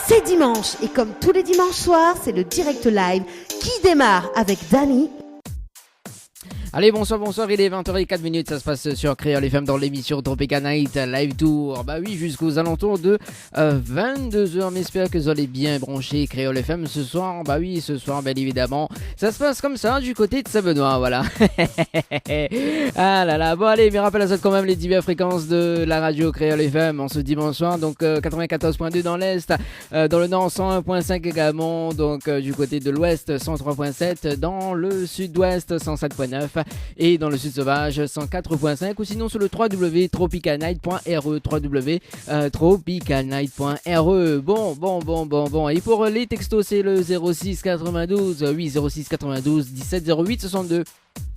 C'est dimanche et comme tous les dimanches soirs, c'est le direct live qui démarre avec Dani. Allez, bonsoir, il est 20h04, ça se passe sur Créole FM dans l'émission Tropical Night Live Tour. Bah oui, jusqu'aux alentours de 22h, mais j'espère que vous allez bien brancher Créole FM ce soir. Bah oui, ce soir, bien évidemment, ça se passe comme ça du côté de Saint-Benoît, voilà. Ah là là, bon allez, mais rappelle à ça quand même les diverses fréquences de la radio Créole FM en ce dimanche soir, donc 94.2 dans l'Est, dans le Nord 101.5 également, donc du côté de l'Ouest 103.7, dans le Sud-Ouest 107.9, et dans le Sud Sauvage 104.5 ou sinon sur le www.tropicalnight.re www.tropicalnight.re. Bon et pour les textos c'est le 06 92 17 08 62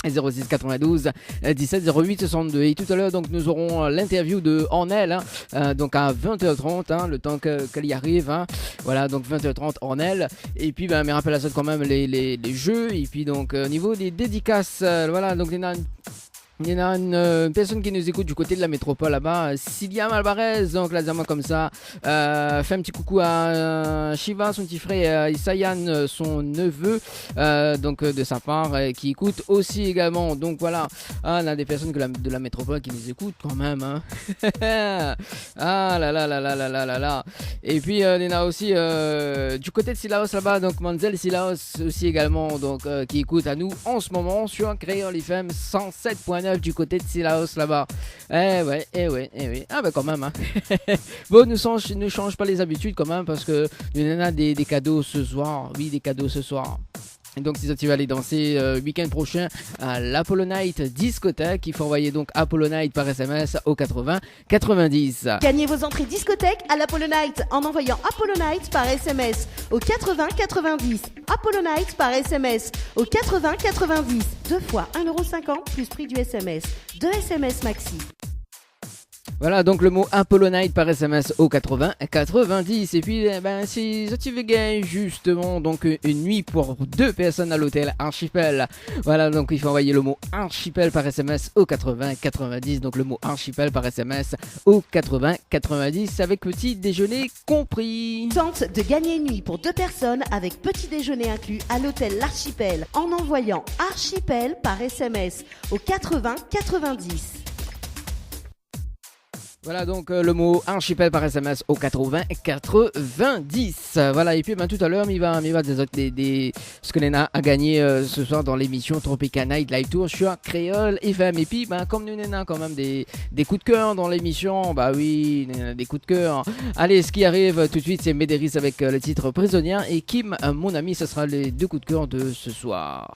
06 92 17 08 62. Et tout à l'heure donc nous aurons l'interview de Ornel donc à 20h30 le temps qu'elle y arrive voilà, donc 20h30 Ornel. Et puis mais rappelle à ça quand même les jeux. Et puis donc au niveau des dédicaces, voilà, donc il y a une personne qui nous écoute du côté de la métropole là-bas, Cilia Malbarez, donc là, comme ça, fait un petit coucou à Shiva, son petit frère, Isayan, son neveu, donc de sa part, qui écoute aussi également. Donc voilà, on a des personnes de la métropole qui nous écoutent quand même. Ah là là là là là là là là. Et puis il y en a aussi du côté de Silaos là-bas, donc Manzel Silaos aussi également, donc qui écoute à nous en ce moment sur Créole FM 107.9. Du côté de Silaos là-bas. Eh oui. Ah ben quand même. Bon, ne change pas les habitudes quand même parce que nous en a des cadeaux ce soir. Oui, des cadeaux ce soir. Et donc si tu vas aller danser week-end prochain à l'Apollo Night discothèque, il faut envoyer donc Apollo Night par SMS au 80 90. Gagnez vos entrées discothèque à l'Apollo Night en envoyant Apollo Night par SMS au 80 90. Apollo Night par SMS au 80 90. 2 fois 1,50€ plus prix du SMS. 2 SMS maxi. Voilà, donc le mot Apollo Night par SMS au 80 90. Et puis si tu veux gagner justement donc une nuit pour 2 personnes à l'hôtel Archipel, voilà, donc il faut envoyer le mot Archipel par SMS au 80 90. Donc le mot Archipel par SMS au 80 90 avec petit déjeuner compris. Tente de gagner une nuit pour 2 personnes avec petit déjeuner inclus à l'hôtel L'Archipel en envoyant Archipel par SMS au 80 90. Voilà, donc le mot Archipel par SMS au 80 90. Voilà, et puis tout à l'heure, il va des ce que Léna a gagné ce soir dans l'émission Tropical Night Live Tour sur Créole FM. Et puis comme nous Léna quand même des coups de cœur dans l'émission, bah oui, des coups de cœur. Allez, ce qui arrive tout de suite, c'est Médéris avec le titre Prisonnière et Kim, mon ami, ce sera les 2 coups de cœur de ce soir.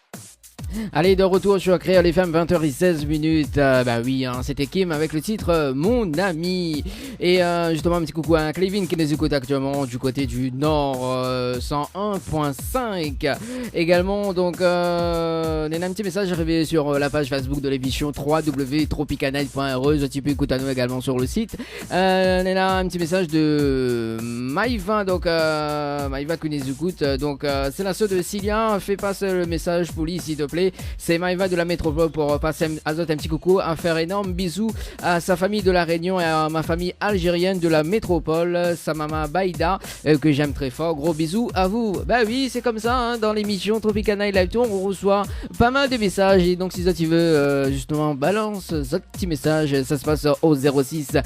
Allez, de retour sur Créole FM, 20h16. Bah oui, c'était Kim avec le titre Mon ami. Et justement un petit coucou à Clévin qui nous écoute actuellement du côté du Nord 101.5. Également donc on a un petit message arrivé sur la page Facebook de l'émission www.tropicalnight.re. Tu peux écouter à nous également sur le site. On a un petit message de Maïva, donc Maïva qui nous écoute. Donc c'est la sœur de Cilia. Fais passer le message pour lui s'il te plaît. C'est Maïva de la métropole pour passer un petit coucou, à faire énorme bisous à sa famille de la Réunion et à ma famille algérienne de la métropole, sa maman Baïda que j'aime très fort. Gros bisous à vous. Bah oui, c'est comme ça dans l'émission Tropical Night Live Tour, on reçoit pas mal de messages et donc si ça tu veux justement balance ce petit message, ça se passe au 06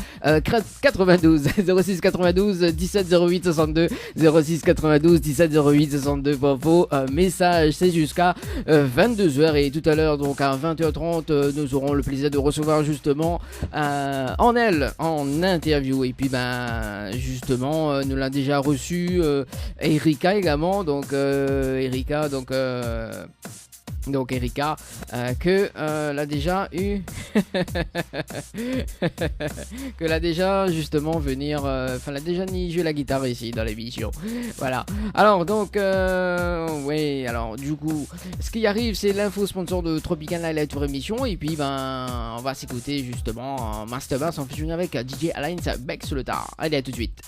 92 06 92 17 08 62 06 92 17 08 62 pour vos messages. C'est jusqu'à 22h et tout à l'heure donc à 20h30 nous aurons le plaisir de recevoir justement Ornel en interview. Et puis justement nous l'a déjà reçu Erika également, donc Erika que l'a déjà eu que l'a déjà justement venir l'a déjà ni joué la guitare ici dans l'émission. Voilà, alors donc oui, alors du coup ce qui arrive c'est l'info sponsor de Tropical Night Live Tour émission. Et puis on va s'écouter justement Master Bass en fusion avec DJ Alliance Beck sur le tard. Allez, à tout de suite.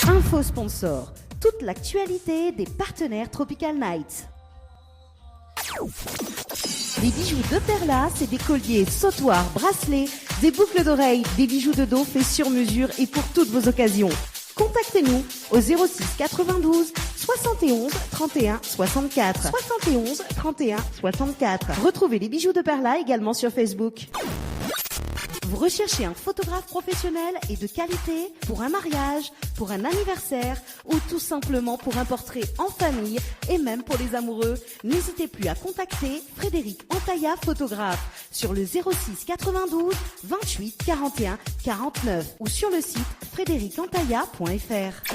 Info sponsor, toute l'actualité des partenaires Tropical Night. Des bijoux de Perla, c'est des colliers, sautoirs, bracelets, des boucles d'oreilles, des bijoux de dos faits sur mesure et pour toutes vos occasions. Contactez-nous au 06 92 71 31 64. 71 31 64. Retrouvez les bijoux de Perla également sur Facebook. Vous recherchez un photographe professionnel et de qualité pour un mariage, pour un anniversaire ou tout simplement pour un portrait en famille et même pour les amoureux? N'hésitez plus à contacter Frédéric Antaya, photographe, sur le 06 92 28 41 49 ou sur le site frédéricantaya.fr.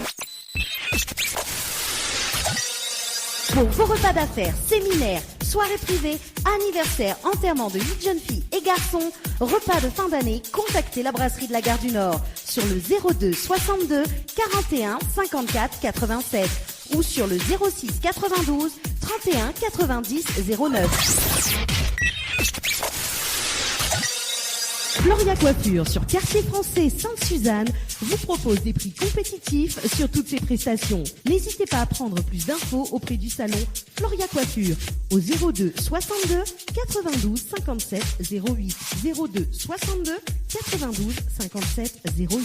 Pour vos repas d'affaires, séminaires, soirées privées, anniversaires, enterrements de 8 jeunes filles et garçons, repas de fin d'année, contactez la brasserie de la Gare du Nord sur le 02 62 41 54 87 ou sur le 06 92 31 90 09. Floria Coiffure sur Quartier Français Sainte-Suzanne vous propose des prix compétitifs sur toutes ses prestations. N'hésitez pas à prendre plus d'infos auprès du salon Floria Coiffure au 02 62 92 57 08 02 62 92 57 08.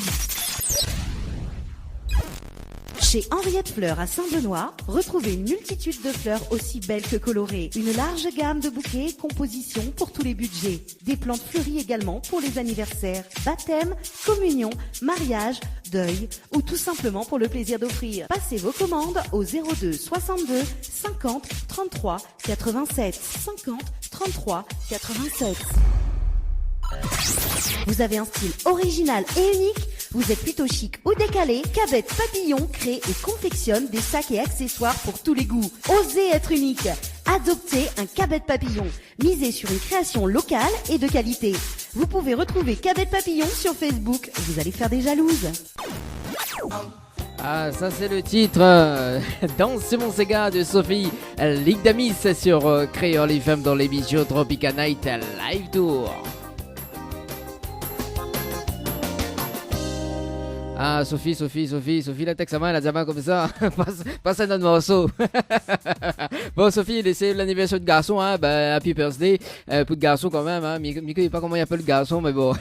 Chez Henriette Fleurs à Saint-Benoît, retrouvez une multitude de fleurs aussi belles que colorées. Une large gamme de bouquets et compositions pour tous les budgets. Des plantes fleuries également pour les anniversaires, baptêmes, communions, mariages, deuil ou tout simplement pour le plaisir d'offrir. Passez vos commandes au 02 62 50 33 87 50 33 87. Vous avez un style original et unique? Vous êtes plutôt chic ou décalé? Cabette Papillon crée et confectionne des sacs et accessoires pour tous les goûts. Osez être unique. Adoptez un Cabette Papillon. Misez sur une création locale et de qualité. Vous pouvez retrouver Cabette Papillon sur Facebook. Vous allez faire des jalouses. Ah, ça c'est le titre Danse mon Sega de Sophie Ligue d'Amis sur Créole FM dans l'émission Tropica Night Live Tour. Ah, Sophie, la texte à main, elle a main comme ça. Passe un autre morceau. Bon, Sophie, c'est l'anniversaire de garçon, hein. Ben, Happy Birthday. Pour de garçon quand même, hein. Miko, je sais pas comment il appelle le garçon, mais bon.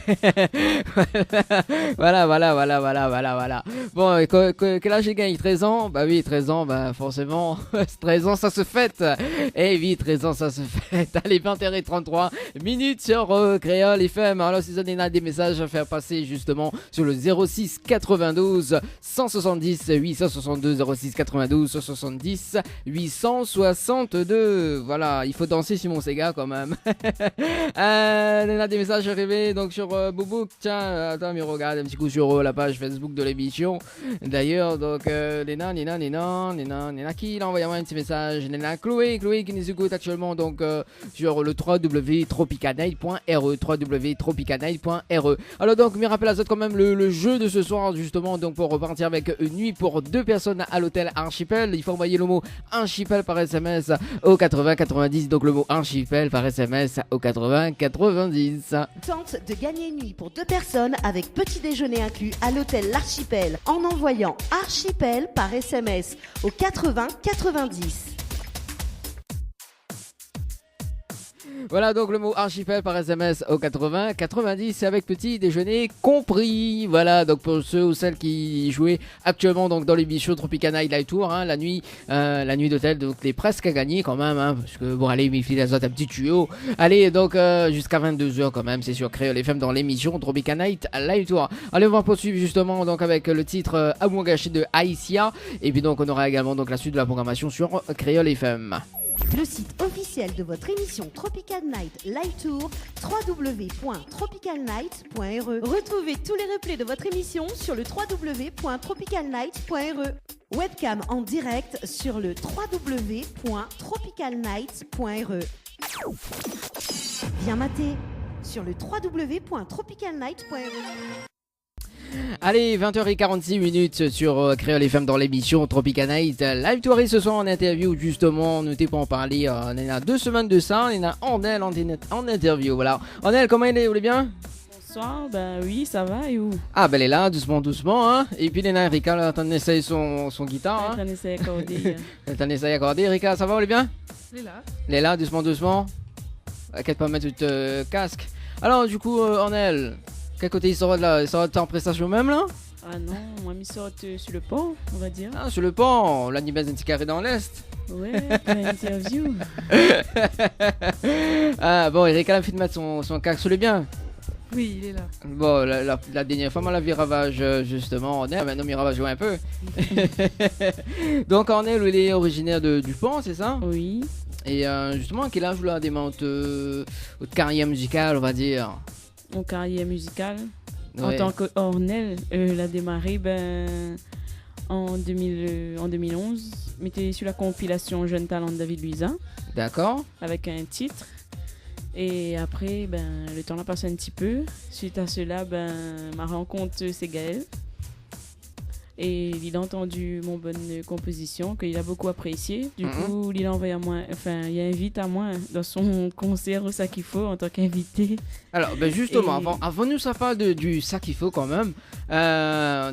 Voilà. Bon, quel âge il gagne? 13 ans? Bah oui, 13 ans, bah forcément. 13 ans, ça se fête. Eh oui, 13 ans, ça se fête. Allez, 21h33 minutes sur Créole FM. Alors, si vous avez des messages à faire passer, justement, sur le 06 92 170 862 06 92 170 862. Voilà, il faut danser Simon Sega quand même. On a des messages arrivés donc sur Boubouk. Tiens, attends, mais regarde un petit coup sur la page Facebook de l'émission. D'ailleurs, donc Léna qui il a envoyé un petit message. Léna Chloé qui nous écoute actuellement donc sur le www.tropicanight.re www.tropicanight.re. Alors donc, me rappelle à ça quand même le jeu de ce soir justement, donc pour repartir avec une nuit pour 2 personnes à l'hôtel Archipel. Il faut envoyer le mot Archipel par SMS au 80 90, donc le mot Archipel par SMS au 80 90. Tente de gagner une nuit pour 2 personnes avec petit déjeuner inclus à l'hôtel L'Archipel en envoyant Archipel par SMS au 80 90. Voilà donc le mot Archipel par SMS au 80 90 avec petit déjeuner compris. Voilà donc pour ceux ou celles qui jouaient actuellement donc dans l'émission Tropica Night Live Tour, hein, la nuit d'hôtel, donc les presque à gagner quand même, hein, parce que bon allez, mes filles, elles ont un petit tuyau. Allez donc jusqu'à 22h quand même, c'est sur Créole FM dans l'émission Tropica Night Live Tour. Allez, on va poursuivre justement donc avec le titre Amour gâché de Aïssia, et puis donc on aura également donc la suite de la programmation sur Créole FM. Le site officiel de votre émission Tropical Night Live Tour, www.tropicalnight.re. Retrouvez tous les replays de votre émission sur le www.tropicalnight.re. Webcam en direct sur le www.tropicalnight.re. Bien maté sur le www.tropicalnight.re. Allez, 20h46 minutes sur Créole FM dans l'émission Tropica Night Live Tour. Ce soir en interview, justement, nous t'es pas en parler. On est à 2 semaines de ça. On est à Ornel en interview. Voilà. Ornel, comment il est? Vous allez bien? Bonsoir, ben oui, ça va, et où? Ah, ben elle est là, doucement, hein. Et puis Léna, Erika, là, t'en essayes son guitare, hein. T'en essayes accorder. T'en essayes accorder. Erika, ça va, vous allez bien? Elle est là, doucement. Inquiète pas mettre le casque. Alors, du coup, Ornel, quel côté il sera de là? Il sera en prestation même, là? Ah non, moi, je saute sur le pont, on va dire. Ah, sur le pont, l'animal d'un petit carré dans l'Est. Ouais, pour l'interview. Ah, bon, Eric a fait de mettre son casque sous les biens. Oui, il est là. Bon, la dernière fois, on l'a vu Ravage, justement, Ornel, maintenant, il Ravage un peu. Donc, Ornel, il est originaire du pont, c'est ça? Oui. Et justement, à quel âge vous la démonte votre carrière musicale, on va dire? Mon carrière musicale. En Ouais. tant qu'Ornel, elle a démarré en 2011. M'était sur la compilation Jeune Talent de David Luiza D'accord. avec un titre. Et après, le temps a passé un petit peu. Suite à cela, ma rencontre, c'est Gaël. Et il a entendu mon bonne composition, qu'il a beaucoup apprécié. Du coup, il a envoyé à moi, enfin, il invite à moi dans son concert au Sakifo en tant qu'invité. Alors, justement, Et- avant nous, ça parle du sac qu'il faut quand même.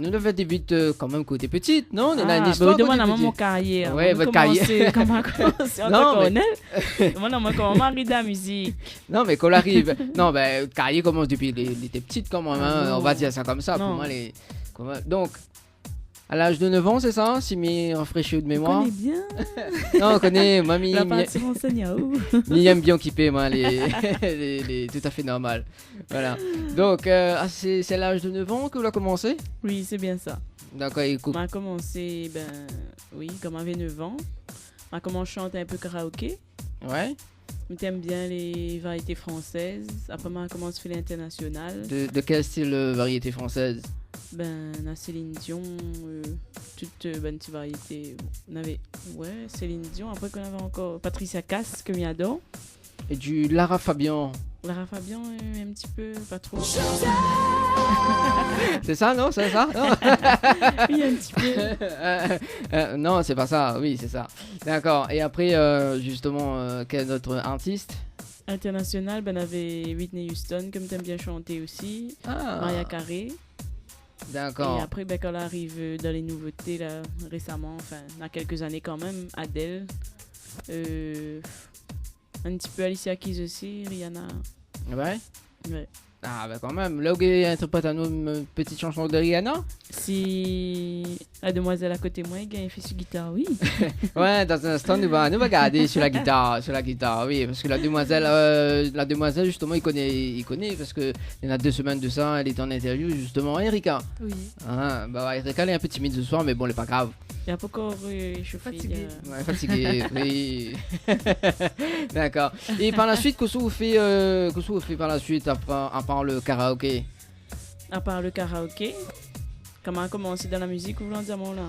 Nous devons débuter quand même côté petite, non? On a une histoire demande côté à moi petit. mon carrière. Ouais, Avant de votre carrière. Comment commencer en Non, tant mais- qu'Ornel. Demande à moi comment m'arrive de la musique. Non, mais qu'on arrive. Non, carrière commence depuis les était petite quand même, Ah, hein. non. On va dire ça comme ça. Pour Non. moi, donc, à l'âge de 9 ans, c'est ça? Si mes rafraîchis de On mémoire. connaît bien Non, on connaît. Mamie, la partie renseignée. il aime bien kipper, moi, les tout à fait normal. Voilà. Donc, c'est l'âge de 9 ans que vous avez commencé? Oui, c'est bien ça. D'accord, écoute. On a commencé, comme j'avais 9 ans. On a commencé à chanter un peu karaoké. Ouais. J'aime bien les variétés françaises. Après, on a commencé à faire l'international. De quel style variété française? On a Céline Dion, toute bonne petite variété. On avait, Céline Dion. Après, qu'on avait encore Patricia Cass, que j'adore. Et du Lara Fabian. Lara Fabian, un petit peu, pas trop. C'est ça, non? C'est ça? Non, Oui, un petit peu. non, c'est pas ça. Oui, c'est ça. D'accord. Et après, justement, quel autre artiste? International, on avait Whitney Houston, comme t'aimes bien chanter aussi. Ah, Maria Carey. d'accord. Et après, quand elle arrive dans les nouveautés, là, récemment, enfin, il y a quelques années quand même, Adele. Un petit peu Alicia Keys aussi, Rihanna. Ouais. Ouais. Ah, quand même. Là, il interprète à nous une petite chanson de Rihanna. Si la demoiselle à côté de moi, elle fait sur guitare, oui. Ouais, dans un instant, nous va garder sur la guitare, oui, parce que la demoiselle justement, il connaît, parce que il y en a 2 semaines de ça, elle est en interview justement, Erika. Oui. Ah, Erika, elle est un peu timide ce soir, mais bon, elle est pas grave. Il n'y a pas encore chauffé. Fatiguée. Ouais, fatiguée, oui. D'accord. Et par la suite, qu'est-ce que vous faites par la suite à part le karaoké? À part le karaoké, comment a commencé dans la musique, vous voulez en dire mon là?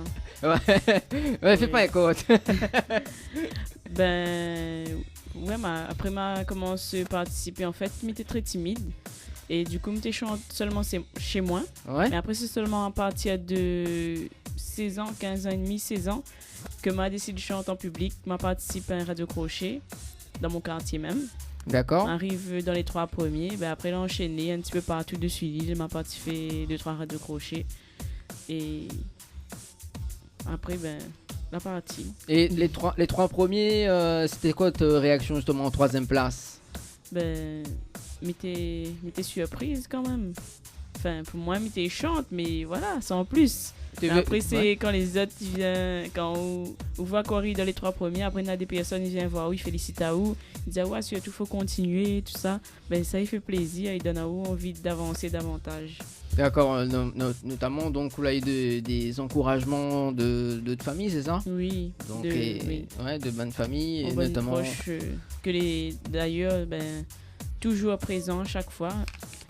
Ouais, fais pas écoute. Après m'a commencé à participer, en fait, j'étais très timide. Et du coup, j'étais chante seulement chez moi. Ouais. Mais après, c'est seulement à partir de 16 ans, 15 ans et demi, 16 ans, que m'a décidé de chanter en public. M'a participé à un radio crochet, dans mon quartier même. D'accord. Arrive dans les 3 premiers. Après, l'enchaîner un petit peu partout dessus l'île. M'a participé 2-3 radio crochets. Et après, la partie. Et les trois premiers, c'était quoi ta réaction justement en 3e place? M'étais surprise quand même. Enfin, pour moi, m'étais chante, mais voilà, sans plus. Après, c'est quand les autres viennent, quand on voit qu'on arrive dans les 3 premiers, après, il y a des personnes qui viennent voir, oui, félicite à vous. Ils disent, ouais, surtout, il faut continuer, tout ça. Ça, il fait plaisir, il donne à vous envie d'avancer davantage. D'accord, notamment donc vous avez eu des encouragements de famille, c'est ça? Oui. Donc, oui. ouais, de bonnes familles, et Bonnes notamment. proches, d'ailleurs, toujours présents chaque fois.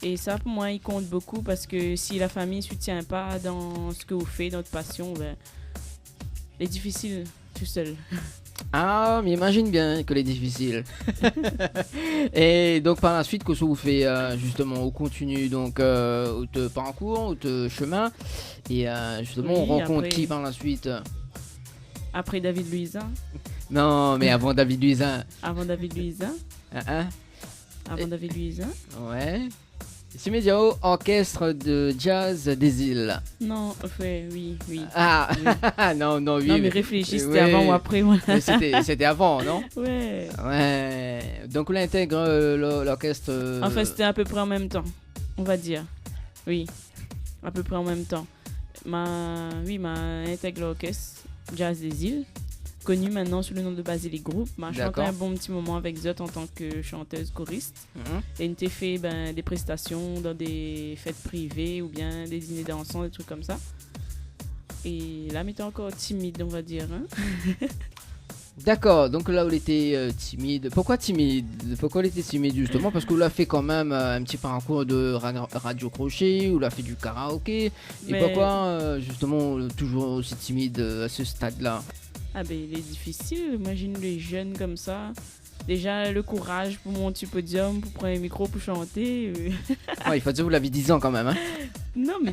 Et ça, pour moi, il compte beaucoup parce que si la famille ne soutient pas dans ce que vous faites, dans votre passion, c'est difficile tout seul. Ah, mais imagine bien que c'est difficile. Et donc par la suite, qu'est-ce que vous faites justement? On continue donc au parcours, au chemin, et justement on Oui, rencontre après- qui par la suite? Après David Luiza, Non, mais avant David Luiza. avant David Luiza, Hein? David Luiza. Ouais. Simédiao, orchestre de jazz des îles. Non, oui. Ah, non, oui. non, mais réfléchis, c'était ouais. avant ou après, voilà. Mais c'était avant, non? Ouais. Ouais. Donc on intègre l'orchestre. Enfin, c'était à peu près en même temps, on va dire. Oui, à peu près en même temps. m'a intégré l'orchestre Jazz des Îles, connu maintenant sous le nom de Basilic Group. M'a chanté D'accord. un bon petit moment avec Zot en tant que chanteuse choriste. Et on t'a fait des prestations dans des fêtes privées ou bien des dîners dansants, des trucs comme ça. Et là, mais t'es encore timide, on va dire. Hein. D'accord, donc là où il était timide. Pourquoi timide? Pourquoi il était timide justement? Parce que vous a fait quand même un petit parcours de radio crochet, ou a fait du karaoké. Et Mais- pourquoi justement toujours aussi timide à ce stade-là? Ah ben, il est difficile. Imagine les jeunes comme ça. Déjà, le courage pour monter au podium, pour prendre un micro, pour chanter. Ouais, il faut dire que vous l'avez 10 ans quand même. Hein. Non, mais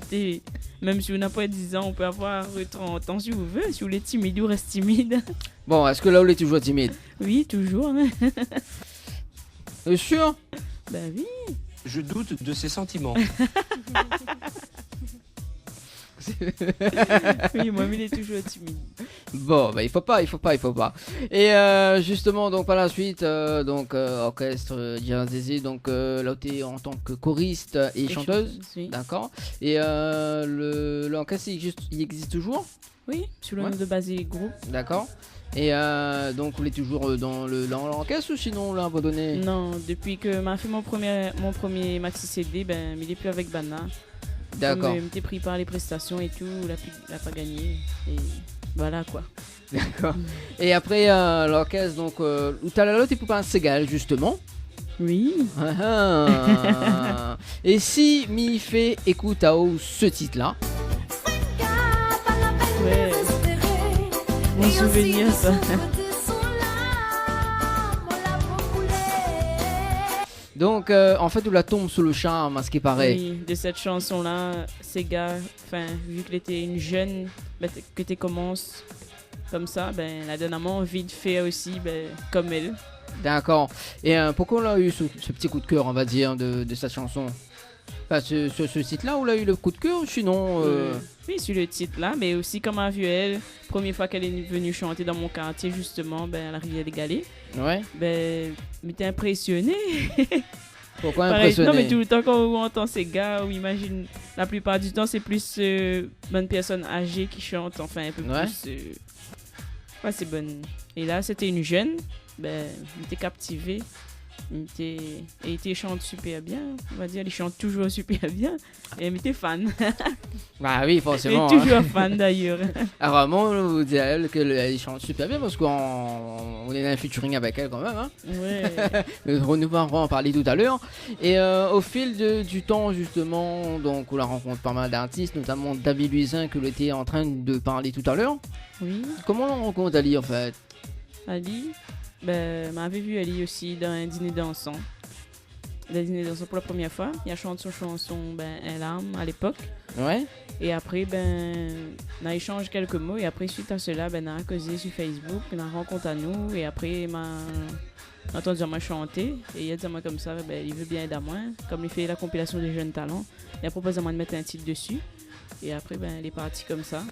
même si on n'a pas 10 ans, on peut avoir 30 ans si vous voulez. Si vous êtes timide, vous restez timide. Bon, est-ce que là où il est toujours timide? Oui, toujours. Hein. Sûr? Ben oui. Je doute de ses sentiments. Oui, moi, il est toujours timide. Bon, bah il faut pas. Et justement, donc par la suite, orchestre Jazz des Îles, donc là où t'es en tant que choriste et chanteuse, Oui. d'accord. Et l'orchestre il existe toujours, Oui, sous le Ouais. nom de Basilic Group. d'accord. Et donc vous êtes toujours dans l'orchestre, ou sinon on l'a abandonné? Non, depuis que m'a fait mon premier maxi CD, ben, il est plus avec Bana. D'accord, Comme il était pris par les prestations et tout, il a pas gagné. Et voilà quoi. d'accord. Et après l'orchestre, donc où t'as la lotte et pour un Segal justement. Oui. Ah. Et si m'y fait écoute à haut ce titre-là. Ouais. Mon souvenir, ça. Donc en fait où la tombe sous le charme, à ce qui paraît. Oui, de cette chanson-là, Sega, vu que était une jeune, que tu commences comme ça, ben, elle a dernièrement envie de faire aussi comme elle. D'accord. Et pourquoi on a eu ce petit coup de cœur, on va dire, de cette chanson? Enfin, ce titre-là, on a eu le coup de cœur, sinon... Oui, sur le titre là, mais aussi comme a vu elle, première fois qu'elle est venue chanter dans mon quartier, justement, à la Rivière des Galets, Ouais. m'était impressionné. Pourquoi Pareil, impressionné? non, mais tout le temps quand on entend ces gars, on imagine, la plupart du temps, c'est plus bonne personne âgée qui chante, enfin un peu Ouais. plus. Ouais, c'est bonne. Et là, c'était une jeune, il était captivé. Et il chante super bien, on va dire, il chante toujours super bien. Et elle était fan. Bah oui, Elle forcément. est Hein. toujours fan d'ailleurs. Alors vraiment, on vous dit à elle qu'elle chante super bien, parce qu'on est dans un featuring avec elle quand même. Hein. Ouais. Nous allons en parler tout à l'heure. Et au fil du temps, justement, donc on la rencontre pas mal d'artistes, notamment David Luisin, que l'on était en train de parler tout à l'heure. Oui. Comment on rencontre Ali en fait? Ali, m'avait vu Ali aussi dans un dîner dansant. Le dîner dansant pour la première fois. Il a chanté son chanson Un larme à l'époque. Ouais. Et après, on a échangé quelques mots. Et après, suite à cela, on a causé sur Facebook. On a rencontré à nous. Et après, il m'a entendu moi chanter. Et il a dit à moi comme ça, il veut bien aider à moi. Comme il fait la compilation des jeunes talents, il a proposé à moi de mettre un titre dessus. Et après, il est parti comme ça.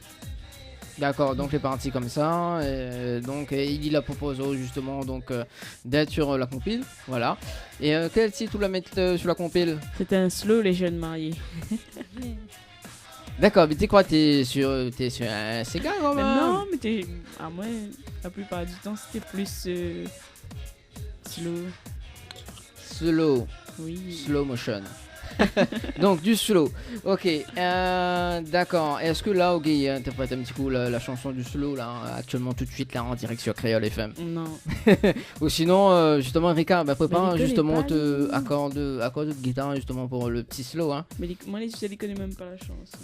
D'accord, donc c'est parti comme ça. Donc il a proposé justement d'être sur la compile, voilà. Et quel titre vous la mettre sur la compile? C'était un slow, les jeunes mariés. D'accord, mais tu quoi, t'es sur un Sega quand même? Non, mais à moi, la plupart du temps, c'était plus slow. Slow, Oui. slow motion. Donc du slow. Ok, d'accord. Est-ce que là, ok, interprète un petit coup la chanson du slow là, actuellement tout de suite là en direct sur Créole FM. Non. Ou sinon, justement, Ricard, prépare Mais il justement connaît pas, accord de guitare justement pour le petit slow. Hein. Mais moi, je ne connais même pas la chanson.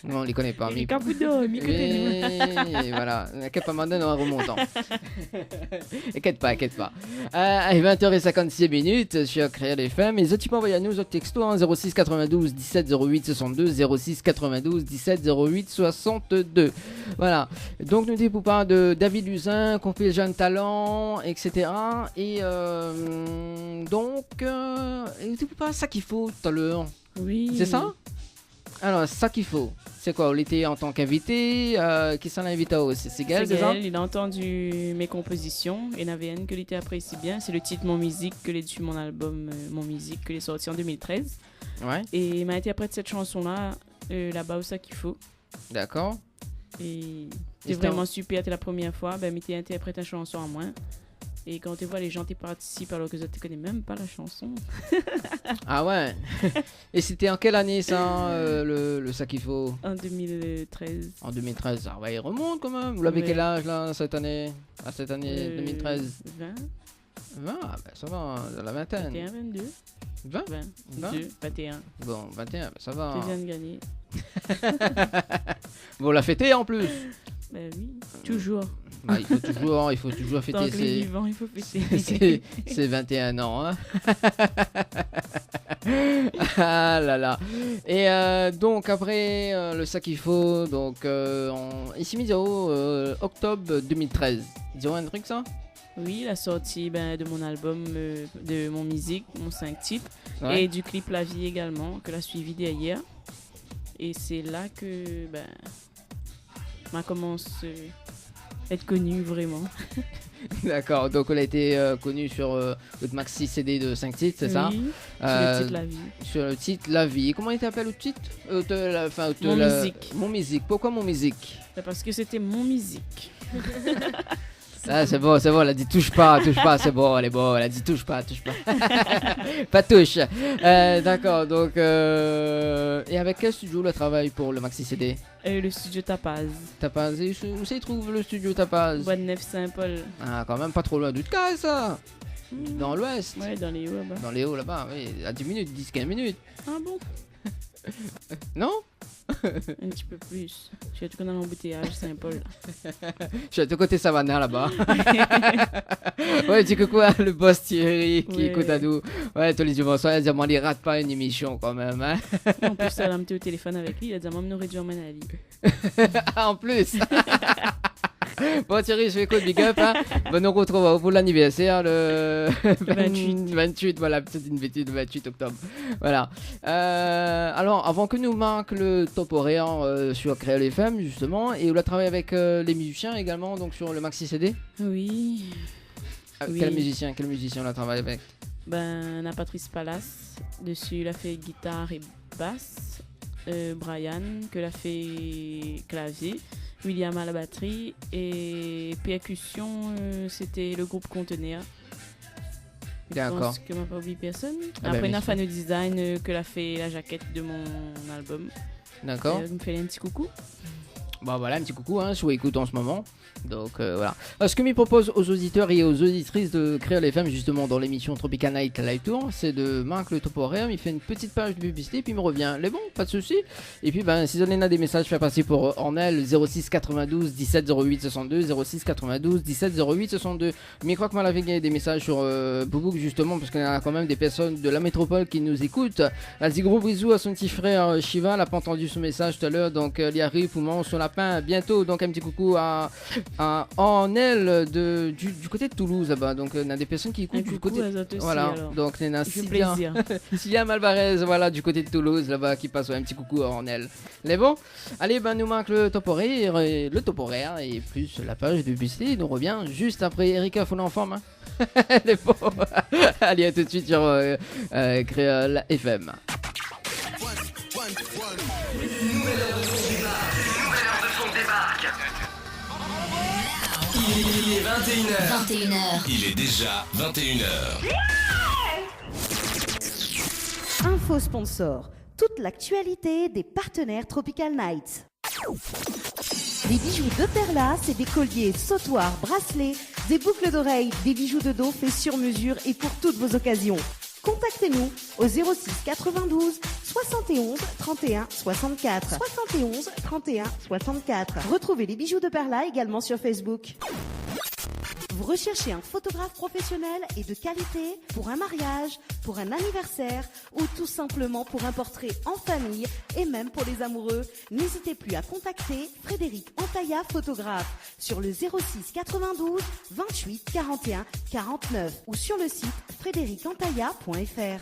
Non, on les connaît pas. Il Mais... est capoudo, il Et voilà, inquiète pas, maintenant on remonte. Inquiète pas. À 20h56 minutes sur Créole FM. Et tu peux envoyer à nous autres textos hein, 06 92 17 08 62 06 92 17 08 62. Voilà. Donc nous disons pas de David Luisin, qu'on fait le jeune talent, etc. Et donc, tu peux pas ça qu'il faut tout à l'heure. Oui. C'est ça? Alors, ça qu'il faut, c'est quoi? On était en tant qu'invité, qui s'en invite à c'est Gaël, c'est ça? Il a entendu mes compositions. Il y en avait une que il apprécie bien. C'est le titre Mon Musique, que est sur mon album Mon Musique, que est sorti en 2013. Ouais. Et il m'a interprété cette chanson-là là-bas où ça qu'il faut. D'accord. Et c'est c'était vraiment super, c'est la première fois, ben, tu interprètes une chanson à moi. Et quand tu vois les gens qui participent alors que tu ne connais même pas la chanson. Ah ouais. Et c'était en quelle année ça, le ça qu'il faut? En 2013. En 2013. Ah ouais, il remonte quand même. Vous l'avez Ouais. quel âge là, cette année? À cette année 2013? 20, 20, ah ben ça va, dans la vingtaine. 21, 22, 20? 20, 22, 21. Bon, 21, ben ça va. Tu viens de gagner. Vous la fêtez en plus? Ben oui, toujours. Bah, il faut toujours Tant fêter que les ses, vivants, il faut fêter. ses 21 ans. Hein. Ah là là. Et donc après le sac qu'il faut, donc ici Misero, octobre 2013. Ils ont un truc ça? Oui, la sortie ben, de mon album, de mon musique, mon 5 titres, Ouais. et du clip La Vie également, que l'a suivi derrière. Et c'est là que ben, ma commence à être connue vraiment. D'accord, donc elle a été connue sur le maxi CD de 5 titres, c'est ça? Oui, Euh, le titre La Vie. Sur le titre La Vie. Comment il t'appelle le titre? Mon musique. Mon musique. Pourquoi mon musique? Ben, parce que c'était mon musique. Ah, c'est bon, elle a dit touche pas, c'est bon, elle est bon, elle a dit touche pas. Pas touche. D'accord, donc. Et avec quel studio le travail pour le maxi CD? Le studio Tapaz. Tapaz, où se trouve le studio Tapaz? Bois de Neuf Saint-Paul. Ah, quand même pas trop loin du Sky, ça. Dans l'ouest. Ouais, dans les hauts là-bas. Dans les hauts là-bas, oui, à 10 minutes, 10-15 minutes. Ah bon? Non? Un petit peu plus. Je suis tout dans l'embouteillage Saint-Paul. Je suis à ton côté Savannah là-bas. Ouais, dis coucou à le boss Thierry qui Ouais. écoute à nous. Ouais, tous les jours, bonsoir, il a dit, on ne rate pas une émission quand même. Hein. En plus, elle a été au téléphone avec lui. Il a dit, maman, nous réduire mon avis. Ah, en plus. Bon Thierry, je fais quoi, big up. Hein. Bon, on retrouve pour l'anniversaire le 28, voilà, petite une bêtise, le 28 octobre. Voilà. Alors, avant que nous marque le top horaire sur Créole FM, justement, et on a travaillé avec les musiciens également, donc sur le maxi CD. Oui. Oui. Quel musicien on a travaillé avec? Ben, on a Patrice Palace. Dessus, il a fait guitare et basse. Brian, que l'a fait clavier. William à la batterie. Et percussion, c'était le groupe Conteneur. Je D'accord. pense que m'a pas oublié personne. Ah Après, ben, on bien a sûr. Fano Design, que l'a fait la jaquette de mon album. D'accord. Il me fait un petit coucou. Bon voilà, un petit coucou, hein, je vous écoute en ce moment. Donc voilà. Ce que me propose aux auditeurs et aux auditrices de Créole FM, justement, dans l'émission Tropical Night Live Tour, c'est de marquer le top horaire, il fait une petite page de publicité, puis il me revient. Les bon, pas de souci. Et puis, ben, si vous avez des messages, faire passer pour Ornel 06 92 17 08 62, 06 92 17 08 62. Mais je crois que moi, l'avais gagné des messages sur Boubouk, justement, parce qu'il y a quand même des personnes de la métropole qui nous écoutent. Elle dit gros bisous à son petit frère Shiva, elle n'a pas entendu ce message tout à l'heure, donc il arrive, poumon, son lapin, bientôt. Donc un petit coucou à Ornel du côté de Toulouse là-bas. Donc il y a des personnes qui écoutent Un du coucou côté. à eux aussi, Voilà, alors. donc il y en a Ça fait Sylvia, plaisir. Sylvia Malvarez, voilà, du côté de Toulouse là-bas, qui passe un petit coucou à Ornel. Les bon, allez, ben nous manque le top horaire et plus la page de publicité. Nous revient juste après Erika Follin en forme. Hein. Les bons. Allez, à tout de suite sur Créole FM. Il est 21h. 21h. Il est déjà 21h. Info sponsor. Toute l'actualité des partenaires Tropical Nights. Des bijoux de Perla, c'est des colliers, sautoirs, bracelets, des boucles d'oreilles, des bijoux de dos faits sur mesure et pour toutes vos occasions. Contactez-nous au 06 92 71 31 64. 71 31 64. Retrouvez les bijoux de Perla également sur Facebook. Vous recherchez un photographe professionnel et de qualité pour un mariage, pour un anniversaire ou tout simplement pour un portrait en famille et même pour les amoureux, n'hésitez plus à contacter Frédéric Antaya, photographe, sur le 06 92 28 41 49 ou sur le site frédéricantaya.fr.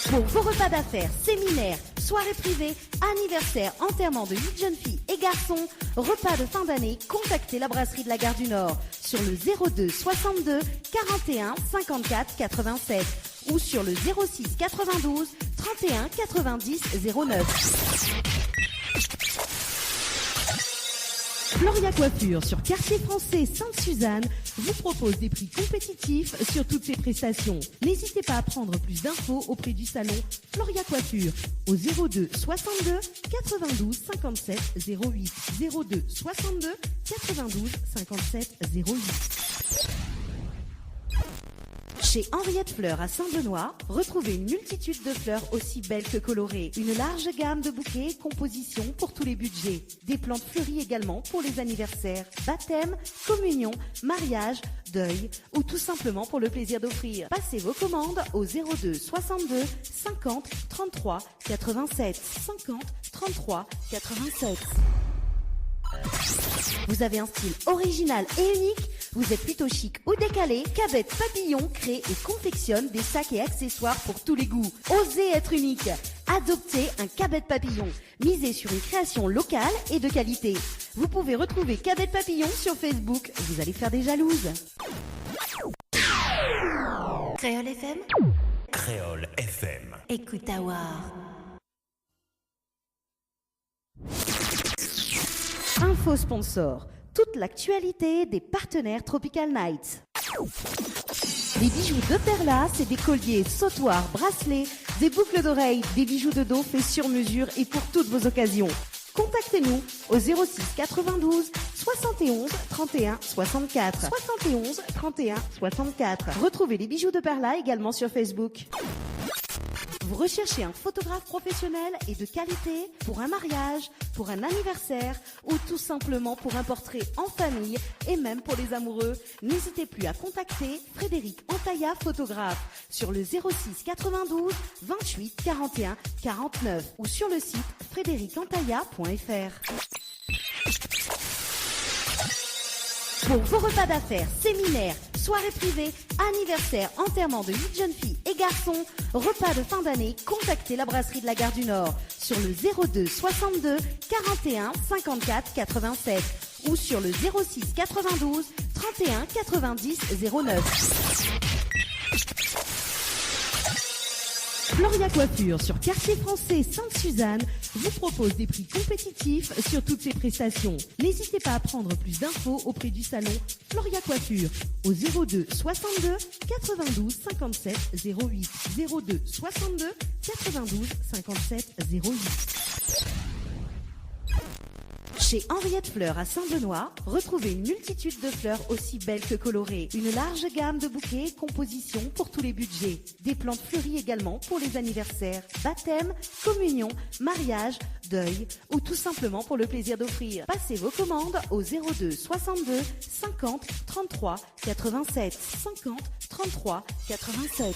Pour vos repas d'affaires, séminaires, soirées privées, anniversaires, enterrements de 8 jeunes filles et garçons, repas de fin d'année, contactez la brasserie de la Gare du Nord sur le 02 62 41 54 87 ou sur le 06 92 31 90 09. Floria Coiffure sur Quartier Français Sainte-Suzanne vous propose des prix compétitifs sur toutes ses prestations. N'hésitez pas à prendre plus d'infos auprès du salon Floria Coiffure au 02 62 92 57 08 02 62 92 57 08. Chez Henriette Fleurs à Saint-Benoît, retrouvez une multitude de fleurs aussi belles que colorées. Une large gamme de bouquets et compositions pour tous les budgets. Des plantes fleuries également pour les anniversaires, baptêmes, communions, mariages, deuil ou tout simplement pour le plaisir d'offrir. Passez vos commandes au 02 62 50 33 87 50 33 87. Vous avez un style original et unique? Vous êtes plutôt chic ou décalé? Cabet Papillon crée et confectionne des sacs et accessoires pour tous les goûts. Osez être unique. Adoptez un Cabet Papillon. Misez sur une création locale et de qualité. Vous pouvez retrouver Cabet Papillon sur Facebook. Vous allez faire des jalouses. Créole FM. Créole FM. Écoute Awar. Info sponsor. Toute l'actualité des partenaires Tropical Nights. Les bijoux de Perla, c'est des colliers, sautoirs, bracelets, des boucles d'oreilles, des bijoux de dos faits sur mesure et pour toutes vos occasions. Contactez-nous au 06 92 71 31 64. 71 31 64. Retrouvez les bijoux de Perla également sur Facebook. Vous recherchez un photographe professionnel et de qualité pour un mariage, pour un anniversaire ou tout simplement pour un portrait en famille et même pour les amoureux? N'hésitez plus à contacter Frédéric Antaya, photographe, sur le 06 92 28 41 49 ou sur le site frédéricantaya.fr. Pour vos repas d'affaires, séminaires, soirées privées, anniversaires, enterrements de 8 jeunes filles et garçons, repas de fin d'année, contactez la brasserie de la Gare du Nord sur le 02 62 41 54 87 ou sur le 06 92 31 90 09. Floria Coiffure sur Quartier Français Sainte-Suzanne vous propose des prix compétitifs sur toutes ses prestations. N'hésitez pas à prendre plus d'infos auprès du salon Floria Coiffure au 02 62 92 57 08 02 62 92 57 08. Chez Henriette Fleurs à Saint-Benoît, retrouvez une multitude de fleurs aussi belles que colorées. Une large gamme de bouquets et compositions pour tous les budgets. Des plantes fleuries également pour les anniversaires, baptêmes, communions, mariages, deuil ou tout simplement pour le plaisir d'offrir. Passez vos commandes au 02 62 50 33 87 50 33 87.